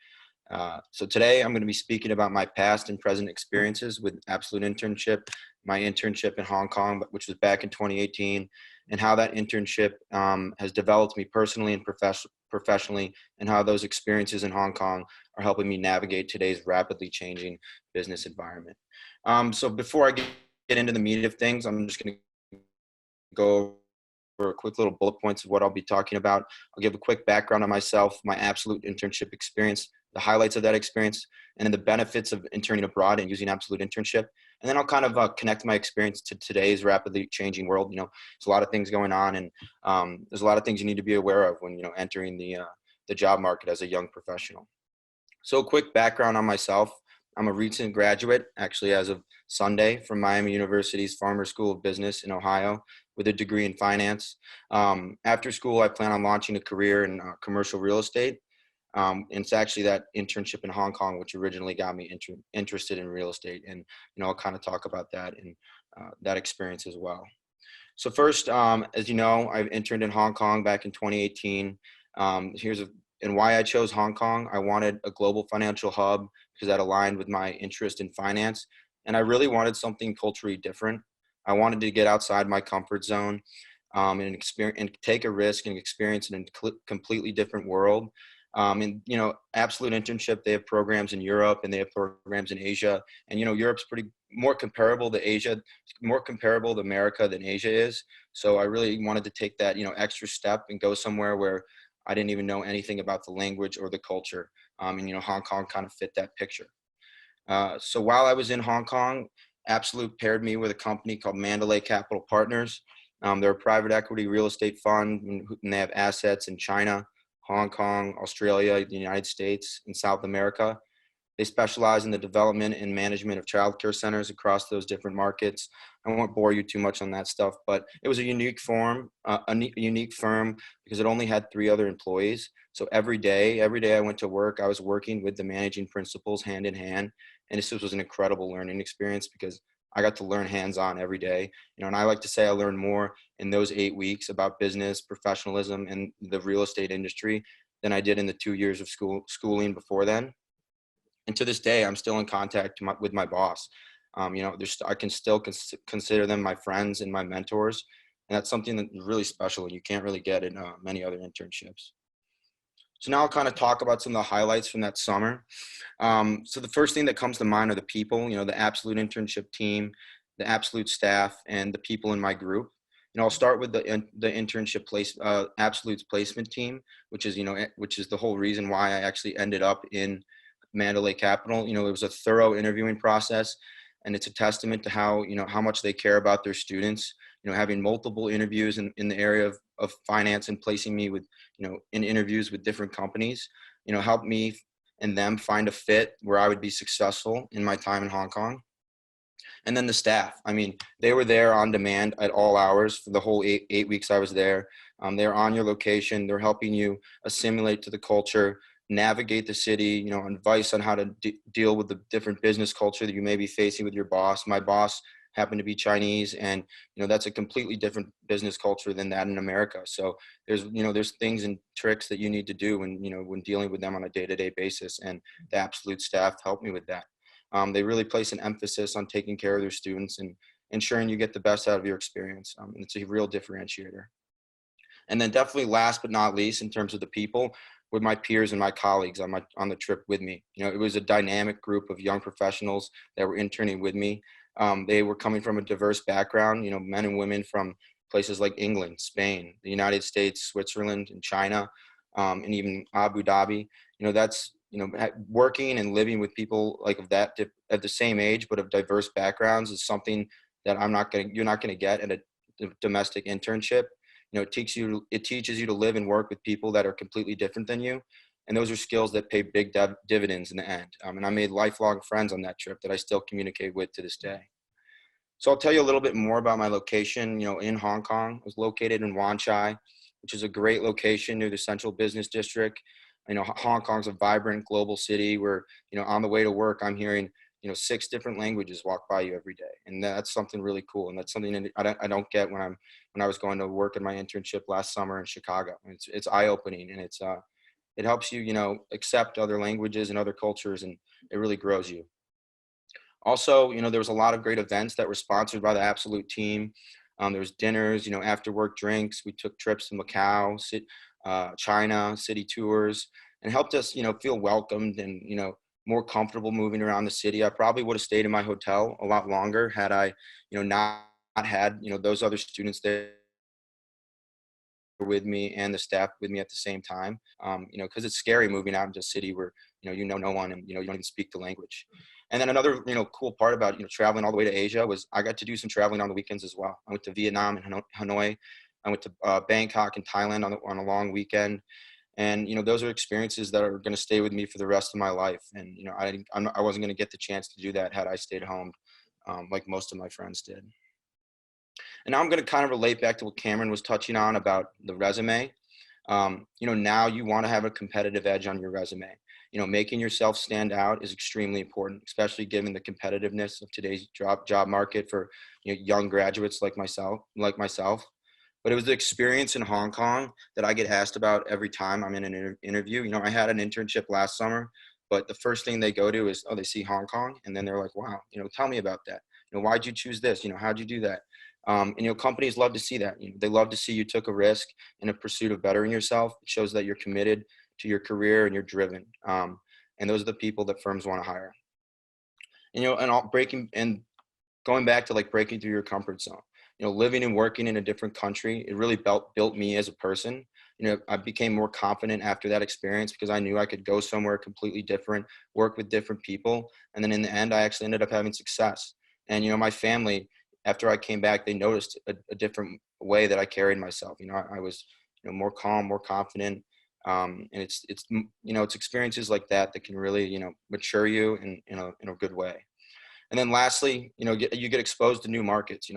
So today I'm going to be speaking about my past and present experiences with Absolute Internship, my internship in Hong Kong, which was back in 2018, and how that internship has developed me personally and professionally, and how those experiences in Hong Kong are helping me navigate today's rapidly changing business environment. So before I get into the meat of things, I'm just going to go over a quick little bullet points of what I'll be talking about. I'll give a quick background on myself, my Absolute Internship experience, the highlights of that experience, and then the benefits of interning abroad and using Absolute Internship. And then I'll kind of connect my experience to today's rapidly changing world. You know, there's a lot of things going on, and there's a lot of things you need to be aware of when, you know, entering the job market as a young professional. So a quick background on myself. I'm a recent graduate, actually as of Sunday, from Miami University's Farmer School of Business in Ohio with a degree in finance. After school, I plan on launching a career in commercial real estate. And it's actually that internship in Hong Kong which originally got me interested in real estate. And, you know, I'll kind of talk about that and that experience as well. So first, as you know, I've interned in Hong Kong back in 2018. And why I chose Hong Kong. I wanted a global financial hub because that aligned with my interest in finance. And I really wanted something culturally different. I wanted to get outside my comfort zone and take a risk and experience in a completely different world. And, you know, Absolute Internship, they have programs in Europe and they have programs in Asia. And, you know, Europe's pretty more comparable to Asia, more comparable to America than Asia is. So I really wanted to take that, you know, extra step and go somewhere where I didn't even know anything about the language or the culture. And, you know, Hong Kong kind of fit that picture. So while I was in Hong Kong, Absolute paired me with a company called Mandalay Capital Partners. They're a private equity real estate fund, and they have assets in China, Hong Kong, Australia, the United States, and South America. They specialize in the development and management of childcare centers across those different markets. I won't bore you too much on that stuff, but it was a unique unique firm because it only had 3 other employees. So every day I went to work, I was working with the managing principals hand in hand. And this was an incredible learning experience because I got to learn hands-on every day. You know, and I like to say I learned more in those 8 weeks about business, professionalism, and the real estate industry than I did in the 2 years of schooling before then. And to this day, I'm still in contact with my boss. You know, I can still consider them my friends and my mentors. And that's something that's really special and you can't really get in many other internships. So now I'll kind of talk about some of the highlights from that summer. So the first thing that comes to mind are the people, you know, the Absolute Internship team, the Absolute staff, and the people in my group. You know, I'll start with the internship Absolute's placement team, which is the whole reason why I actually ended up in Mandalay Capital. You know, it was a thorough interviewing process, and it's a testament to how much they care about their students. You know, having multiple interviews in the area of finance and placing me with, you know, in interviews with different companies, you know, helped me and them find a fit where I would be successful in my time in Hong Kong. And then the staff, I mean, they were there on demand at all hours for the whole eight weeks I was there. They're on your location. They're helping you assimilate to the culture, navigate the city, you know, advice on how to deal with the different business culture that you may be facing with your boss. My boss happened to be Chinese, and, you know, that's a completely different business culture than that in America. So there's things and tricks that you need to do when dealing with them on a day-to-day basis. And the Absolute staff helped me with that. They really place an emphasis on taking care of their students and ensuring you get the best out of your experience. And it's a real differentiator. And then definitely last but not least, in terms of the people, with my peers and my colleagues on the trip with me. You know, it was a dynamic group of young professionals that were interning with me. They were coming from a diverse background, you know, men and women from places like England, Spain, the United States, Switzerland, and China, and even Abu Dhabi. You know, that's, you know, working and living with people like of that at the same age but of diverse backgrounds is something that you're not gonna get at a domestic internship. You know, it teaches you to live and work with people that are completely different than you, and those are skills that pay big dividends in the end. And I made lifelong friends on that trip that I still communicate with to this day. So I'll tell you a little bit more about my location. You know, in Hong Kong, I was located in Wan Chai, which is a great location near the central business district. You know, Hong Kong's a vibrant global city where, you know, on the way to work, I'm hearing, you know, 6 different languages walk by you every day. And that's something really cool. And that's something I don't get when I was going to work in my internship last summer in Chicago. It's eye-opening, and it helps you, you know, accept other languages and other cultures, and it really grows you. Also, you know, there was a lot of great events that were sponsored by the Absolute team. There was dinners, you know, after work drinks. We took trips to Macau, China, city tours, and helped us, you know, feel welcomed and, you know, more comfortable moving around the city. I probably would have stayed in my hotel a lot longer had I, you know, not had, you know, those other students there with me and the staff with me at the same time. You know, because it's scary moving out into a city where you know no one, and you know you don't even speak the language. And then another cool part about traveling all the way to Asia was I got to do some traveling on the weekends as well. I went to Vietnam and Hanoi. I went to Bangkok and Thailand on a long weekend. And those are experiences that are going to stay with me for the rest of my life. And I wasn't going to get the chance to do that had I stayed home, like most of my friends did. And now I'm going to kind of relate back to what Cameron was touching on about the resume. Now you want to have a competitive edge on your resume. Making yourself stand out is extremely important, especially given the competitiveness of today's job market for young graduates like myself. But it was the experience in Hong Kong that I get asked about every time I'm in an interview. I had an internship last summer, but the first thing they go to is, they see Hong Kong. And then they're like, wow, tell me about that. Why'd you choose this? How'd you do that? And companies love to see that. They love to see you took a risk in a pursuit of bettering yourself. It shows that you're committed to your career and you're driven. And those are the people that firms want to hire. And going back to like breaking through your comfort zone. Living and working in a different country, it really built me as a person. I became more confident after that experience because I knew I could go somewhere completely different, work with different people. And then in the end, I actually ended up having success. And, my family, after I came back, they noticed a different way that I carried myself. I was, more calm, more confident. And it's experiences like that that can really, mature you in a good way. And then lastly, you get exposed to new markets.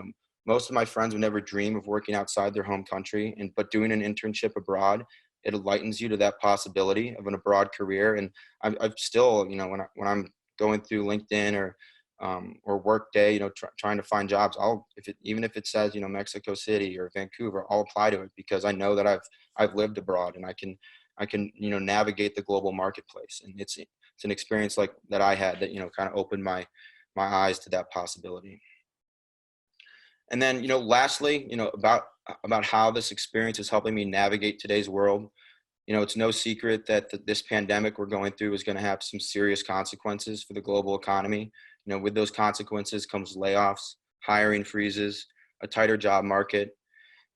Most of my friends would never dream of working outside their home country, but doing an internship abroad, it enlightens you to that possibility of an abroad career. And I've still, when I'm going through LinkedIn or Workday, trying to find jobs, even if it says, Mexico City or Vancouver, I'll apply to it because I know that I've lived abroad and I can navigate the global marketplace. And it's an experience like that I had that, kind of opened my eyes to that possibility. And then, lastly, about how this experience is helping me navigate today's world. It's no secret that this pandemic we're going through is going to have some serious consequences for the global economy. With those consequences comes layoffs, hiring freezes, a tighter job market.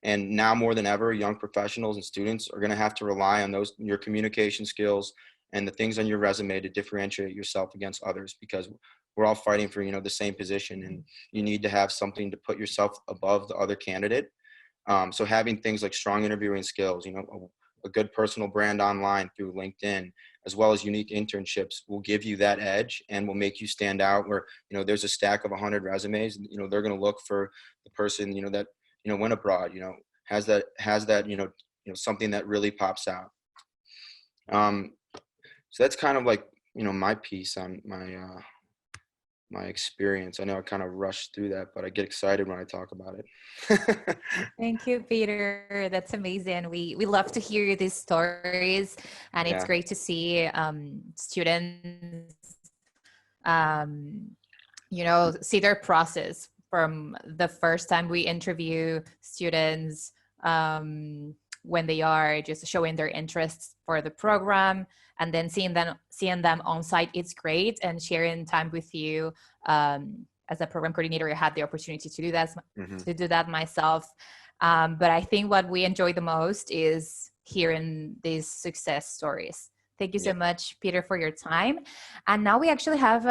And now more than ever, young professionals and students are going to have to rely on your communication skills and the things on your resume to differentiate yourself against others, because we're all fighting for, the same position, and you need to have something to put yourself above the other candidate. So having things like strong interviewing skills, a good personal brand online through LinkedIn, as well as unique internships will give you that edge and will make you stand out where, there's a stack of 100 resumes, they're going to look for the person, that, went abroad, has that, something that really pops out. So that's kind of like, my piece on my experience. I know I kind of rushed through that, but I get excited when I talk about it. Thank you, Peter. That's amazing. We love to hear these stories, and it's great to see students, see their process from the first time we interview students when they are just showing their interests for the program, and then seeing them on site. It's great, and sharing time with you as a program coordinator. I had the opportunity to do that myself. But I think what we enjoy the most is hearing these success stories. Thank you so much, Peter, for your time. And now we actually have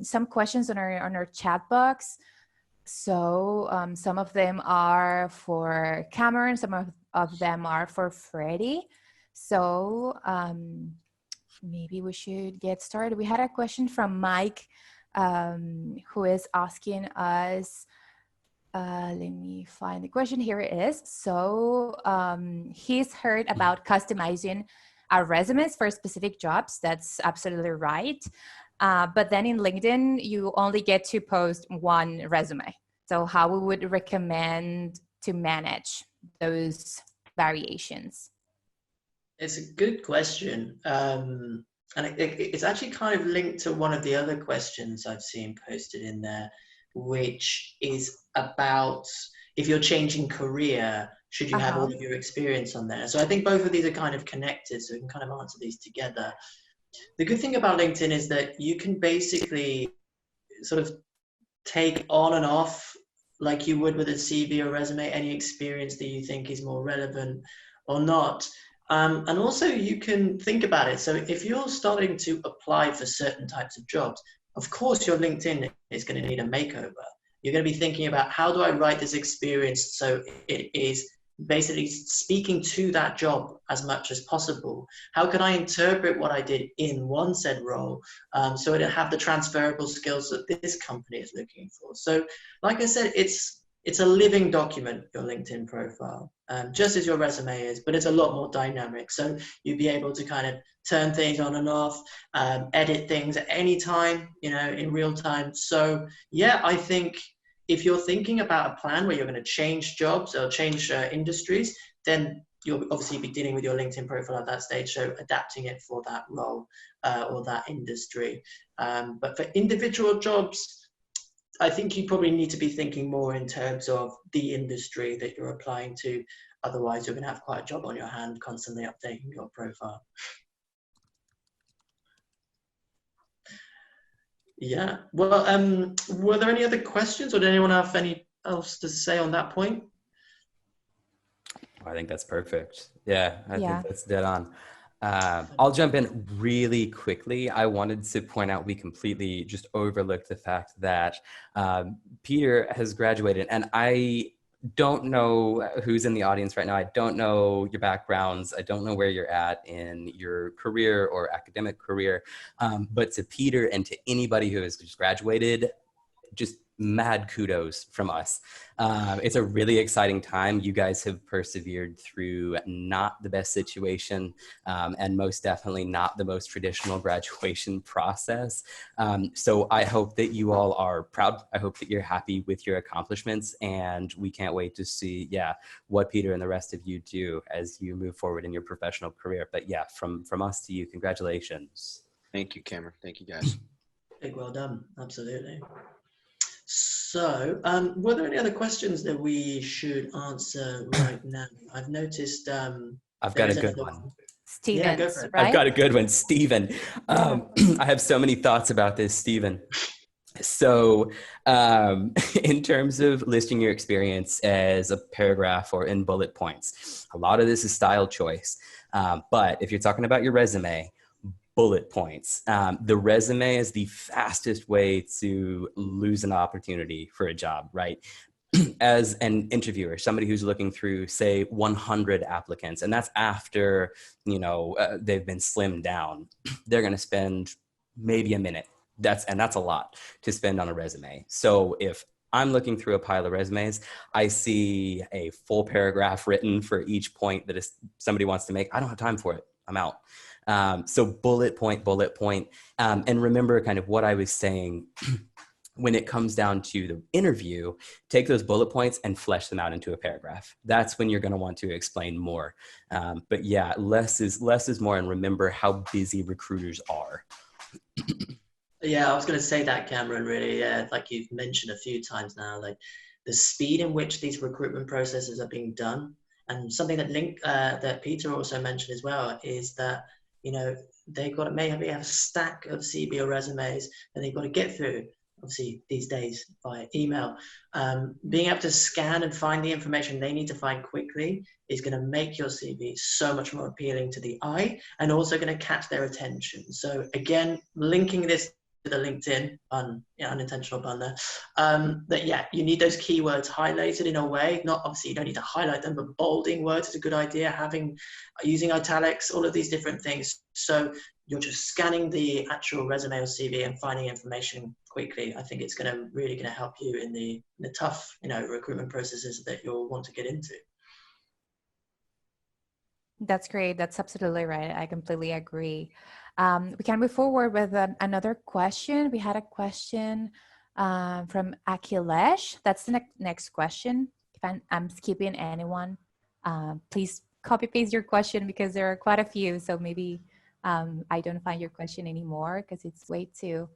some questions on our chat box. So some of them are for Cameron, some of them are for Freddie. So maybe we should get started. We had a question from Mike, who is asking us, let me find the question. Here it is. So he's heard about customizing our resumes for specific jobs. That's absolutely right. But then in LinkedIn, you only get to post one resume. So how we would recommend to manage those variations? It's a good question. And it's actually kind of linked to one of the other questions I've seen posted in there, which is about if you're changing career, should you have all of your experience on there? So I think both of these are kind of connected, so we can kind of answer these together. The good thing about LinkedIn is that you can basically sort of take on and off like you would with a CV or resume, any experience that you think is more relevant or not. And also you can think about it. So if you're starting to apply for certain types of jobs, of course your LinkedIn is going to need a makeover. You're going to be thinking about, how do I write this experience so it is basically speaking to that job as much as possible? How can I interpret what I did in one said role so it have the transferable skills that this company is looking for? So like I said, it's a living document, your LinkedIn profile, just as your resume is, but it's a lot more dynamic. So you'd be able to kind of turn things on and off, edit things at any time, in real time. So yeah, I think if you're thinking about a plan where you're going to change jobs or change industries, then you'll obviously be dealing with your LinkedIn profile at that stage, so adapting it for that role or that industry. But for individual jobs, I think you probably need to be thinking more in terms of the industry that you're applying to. Otherwise, you're going to have quite a job on your hand constantly updating your profile. Yeah. Well, were there any other questions, or did anyone have any else to say on that point? I think that's perfect. Yeah, I Yeah. think that's dead on. I'll jump in really quickly. I wanted to point out we completely just overlooked the fact that Peter has graduated, and I don't know who's in the audience right now. I don't know your backgrounds. I don't know where you're at in your career or academic career. But to Peter and to anybody who has just graduated, just mad kudos from us. It's a really exciting time. You guys have persevered through not the best situation and most definitely not the most traditional graduation process. So I hope that you all are proud. I hope that you're happy with your accomplishments, and we can't wait to see, what Peter and the rest of you do as you move forward in your professional career. But yeah, from us to you, congratulations. Thank you, Cameron. Thank you, guys. Big well done. Absolutely. So, were there any other questions that we should answer right now? I've noticed I've got a good one. Stevens, yeah, go for it. right? I've got a good one, Stephen. I have so many thoughts about this, Stephen. So in terms of listing your experience as a paragraph or in bullet points, a lot of this is style choice. But if you're talking about your resume, bullet points. The resume is the fastest way to lose an opportunity for a job, right? As an interviewer, somebody who's looking through, say, 100 applicants, and that's after, they've been slimmed down, they're going to spend maybe a minute. That's a lot to spend on a resume. So if I'm looking through a pile of resumes, I see a full paragraph written for each point that somebody wants to make. I don't have time for it. I'm out. So bullet point. And remember kind of what I was saying when it comes down to the interview, take those bullet points and flesh them out into a paragraph. That's when you're going to want to explain more. But yeah, less is more, and remember how busy recruiters are. Yeah, I was going to say that, Cameron, really. Yeah, like you've mentioned a few times now, like the speed in which these recruitment processes are being done. And something that Peter also mentioned as well is that, they've got to maybe have a stack of CV or resumes that they've got to get through, obviously these days via email. Being able to scan and find the information they need to find quickly is going to make your CV so much more appealing to the eye, and also going to catch their attention. So again, linking this to the LinkedIn unintentional pun there, that you need those keywords highlighted in a way. Not obviously you don't need to highlight them, but bolding words is a good idea. Using italics, all of these different things. So you're just scanning the actual resume or CV and finding information quickly. I think it's really going to help you in the tough recruitment processes that you'll want to get into. That's great. That's absolutely right. I completely agree. We can move forward with another question. We had a question from Akhilesh. That's the next question. If I'm skipping anyone, please copy paste your question, because there are quite a few. So maybe I don't find your question anymore because it's way too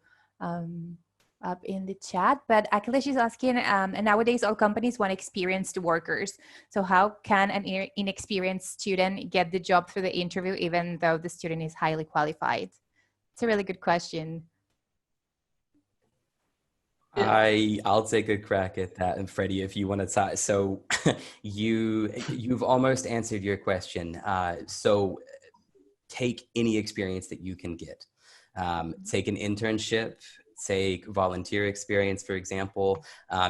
up in the chat. But Akhilesh is asking, and nowadays all companies want experienced workers. So how can an inexperienced student get the job through the interview, even though the student is highly qualified? It's a really good question. I'll take a crack at that, and Freddie, if you want to start. So you've almost answered your question. So take any experience that you can get. Take an internship, take volunteer experience, for example.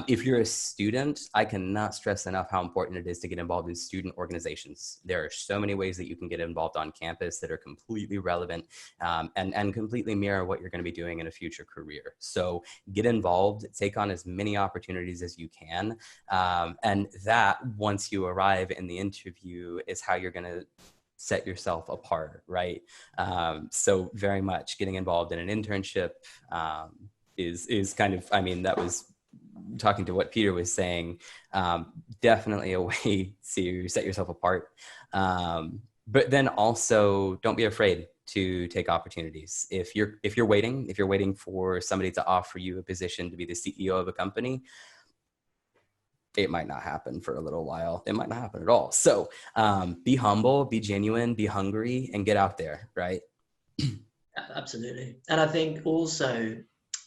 If you're a student, I cannot stress enough how important it is to get involved in student organizations. There are so many ways that you can get involved on campus that are completely relevant and completely mirror what you're going to be doing in a future career. So get involved, take on as many opportunities as you can. And that, once you arrive in the interview, is how you're going to set yourself apart, right? So very much getting involved in an internship is kind of, I mean, that was talking to what Peter was saying, definitely a way to set yourself apart. But then also don't be afraid to take opportunities. If you're waiting for somebody to offer you a position to be the CEO of a company, it might not happen for a little while. It might not happen at all. So be humble, be genuine, be hungry, and get out there, right? Absolutely. And I think also,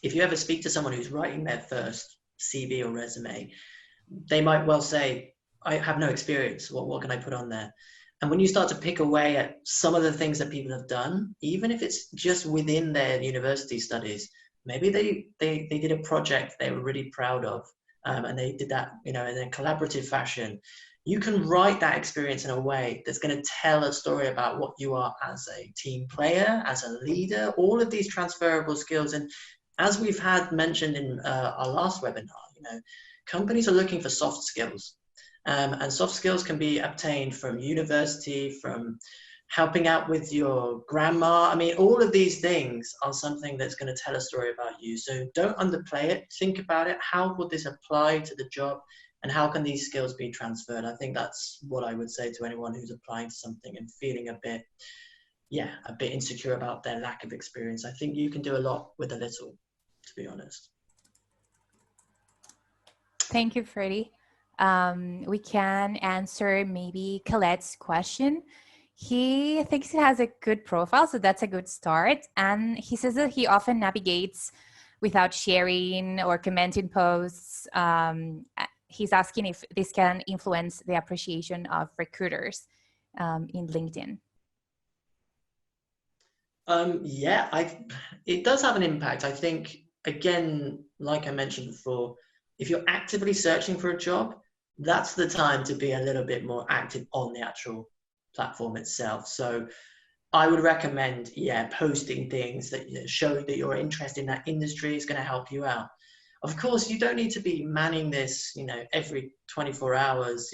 if you ever speak to someone who's writing their first CV or resume, they might well say, I have no experience. What can I put on there? And when you start to pick away at some of the things that people have done, even if it's just within their university studies, maybe they did a project they were really proud of, and they did that, in a collaborative fashion. You can write that experience in a way that's going to tell a story about what you are as a team player, as a leader, all of these transferable skills. And as we've had mentioned in our last webinar, companies are looking for soft skills. And soft skills can be obtained from university, from helping out with your grandma. I mean, all of these things are something that's going to tell a story about you. So don't underplay it. Think about it. How would this apply to the job? And how can these skills be transferred? I think that's what I would say to anyone who's applying to something and feeling a bit insecure about their lack of experience. I think you can do a lot with a little, to be honest. Thank you, Freddie. We can answer maybe Colette's question. He thinks he has a good profile, so that's a good start. And he says that he often navigates without sharing or commenting posts. He's asking if this can influence the appreciation of recruiters in LinkedIn. It does have an impact. I think, again, like I mentioned before, if you're actively searching for a job, that's the time to be a little bit more active on the actual platform itself. So I would recommend, posting things that show that you're interested in that industry is going to help you out. Of course, you don't need to be manning this, every 24 hours,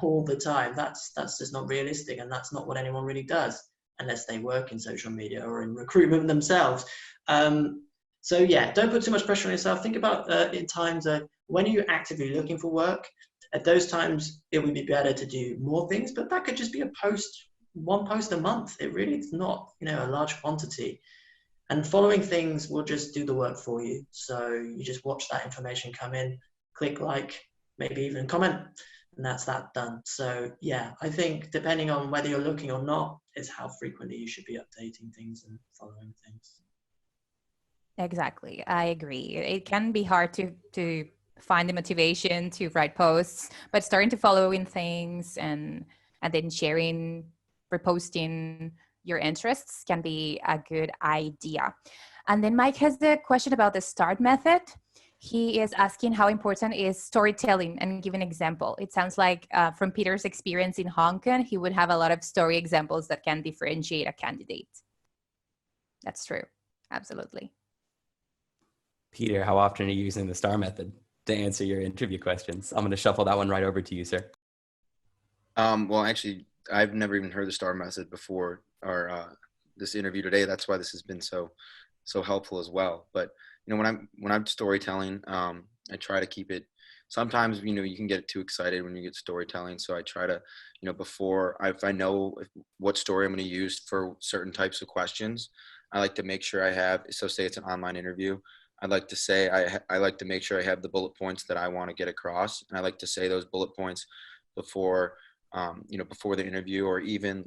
all the time. That's just not realistic, and that's not what anyone really does, unless they work in social media or in recruitment themselves. So don't put too much pressure on yourself. Think about in times when you're actively looking for work. At those times, it would be better to do more things, but that could just be one post a month. It really is not, a large quantity. And following things will just do the work for you. So you just watch that information come in, click like, maybe even comment, and that's that done. So I think depending on whether you're looking or not is how frequently you should be updating things and following things. Exactly. I agree. It can be hard to find the motivation to write posts, but starting to follow in things and then sharing, reposting your interests can be a good idea. And then Mike has the question about the START method. He is asking how important is storytelling and give an example. It sounds like from Peter's experience in Hong Kong, he would have a lot of story examples that can differentiate a candidate. That's true. Absolutely. Peter, how often are you using the STAR method to answer your interview questions? I'm going to shuffle that one right over to you, sir. Well, actually, I've never even heard the STAR method before this interview today. That's why this has been so helpful as well. But when I'm storytelling, I try to keep it. Sometimes you can get too excited when you get storytelling, so I try to if I know what story I'm going to use for certain types of questions, I like to make sure I have. So say it's an online interview, I'd like to say I like to make sure I have the bullet points that I want to get across, and I like to say those bullet points before the interview, or even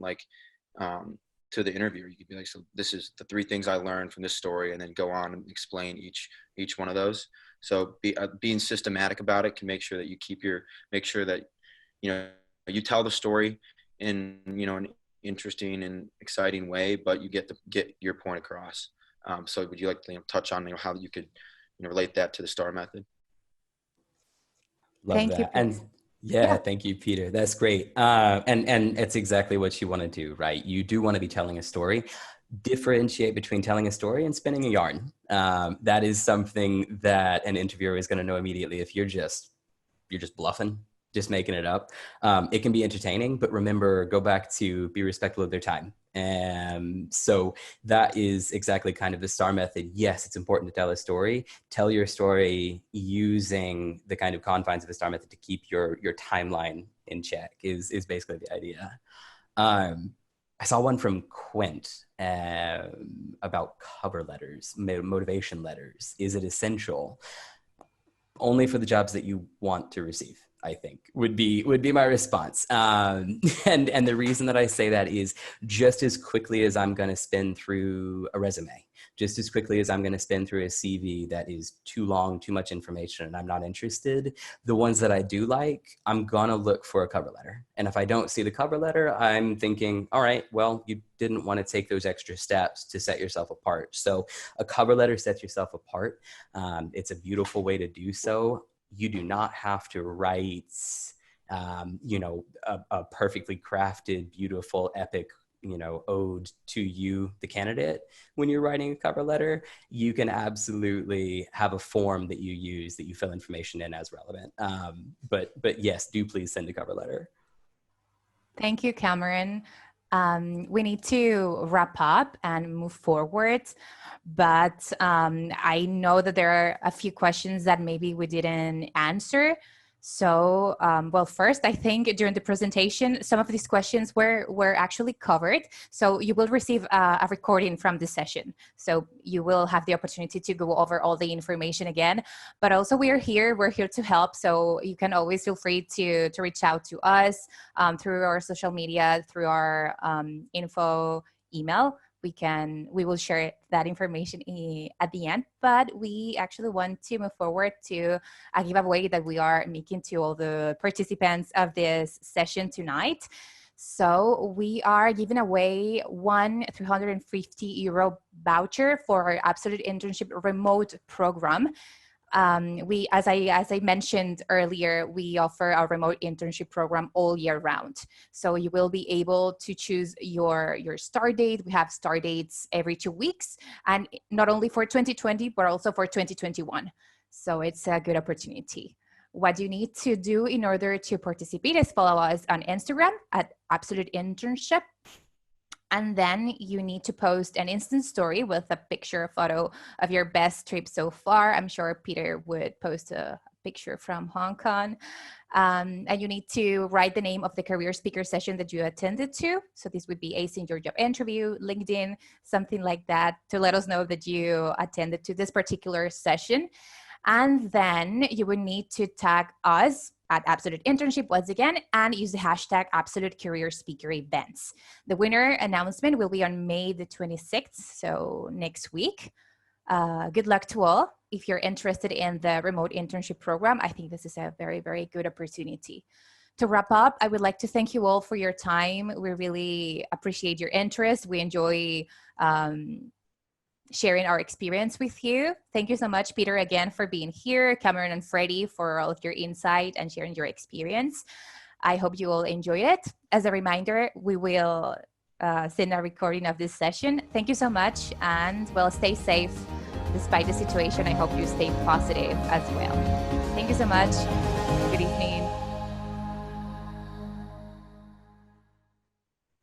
to the interviewer. You could be like, so this is the 3 things I learned from this story, and then go on and explain each one of those. So being systematic about it can make sure that you tell the story in, an interesting and exciting way, but you get your point across. So would you like to touch on how you could relate that to the STAR method? Love Thank you. that. And yeah, thank you, Peter. That's great. And it's exactly what you want to do, right? You do want to be telling a story. Differentiate between telling a story and spinning a yarn. That is something that an interviewer is going to know immediately. If you're just bluffing, just making it up, it can be entertaining, but remember, go back to be respectful of their time. And so that is exactly kind of the STAR method. Yes, it's important to tell a story. Tell your story using the kind of confines of the STAR method to keep your timeline in check is basically the idea. I saw one from Quint about cover letters, motivation letters. Is it essential? Only for the jobs that you want to receive, I think would be my response. And the reason that I say that is just as quickly as I'm going to spin through a resume, just as quickly as I'm going to spin through a CV that is too long, too much information, and I'm not interested, the ones that I do like, I'm going to look for a cover letter. And if I don't see the cover letter, I'm thinking, all right, well, you didn't want to take those extra steps to set yourself apart. So a cover letter sets yourself apart. It's a beautiful way to do so. You do not have to write, a perfectly crafted, beautiful, epic, ode to you, the candidate. When you're writing a cover letter, you can absolutely have a form that you use that you fill information in as relevant. But yes, do please send a cover letter. Thank you, Cameron. We need to wrap up and move forward, but I know that there are a few questions that maybe we didn't answer. So, well, first, I think during the presentation, some of these questions were actually covered. So you will receive a recording from this session. So you will have the opportunity to go over all the information again. But also we're here to help. So you can always feel free to reach out to us through our social media, through our info email. We will share that information at the end, but we actually want to move forward to a giveaway that we are making to all the participants of this session tonight. So we are giving away one €350 voucher for our Absolute Internship remote program. As I mentioned earlier, we offer our remote internship program all year round. So you will be able to choose your start date. We have start dates every 2 weeks, and not only for 2020, but also for 2021. So it's a good opportunity. What you need to do in order to participate is follow us on Instagram at Absolute Internship. And then you need to post an instant story with a picture, photo of your best trip so far. I'm sure Peter would post a picture from Hong Kong. And you need to write the name of the career speaker session that you attended to. So this would be Acing your job interview, LinkedIn, something like that, to let us know that you attended to this particular session. And then you would need to tag us at Absolute Internship once again, and use the hashtag Absolute Career Speaker Events. The winner announcement will be on May the 26th, so next week. Good luck to all. If you're interested in the remote internship program, I think this is a very, very good opportunity. To wrap up, I would like to thank you all for your time. We really appreciate your interest. We enjoy sharing our experience with you. Thank you so much, Peter, again, for being here, Cameron and Freddie, for all of your insight and sharing your experience. I hope you all enjoyed it. As a reminder, we will send a recording of this session. Thank you so much, and well, stay safe despite the situation. I hope you stay positive as well. Thank you so much.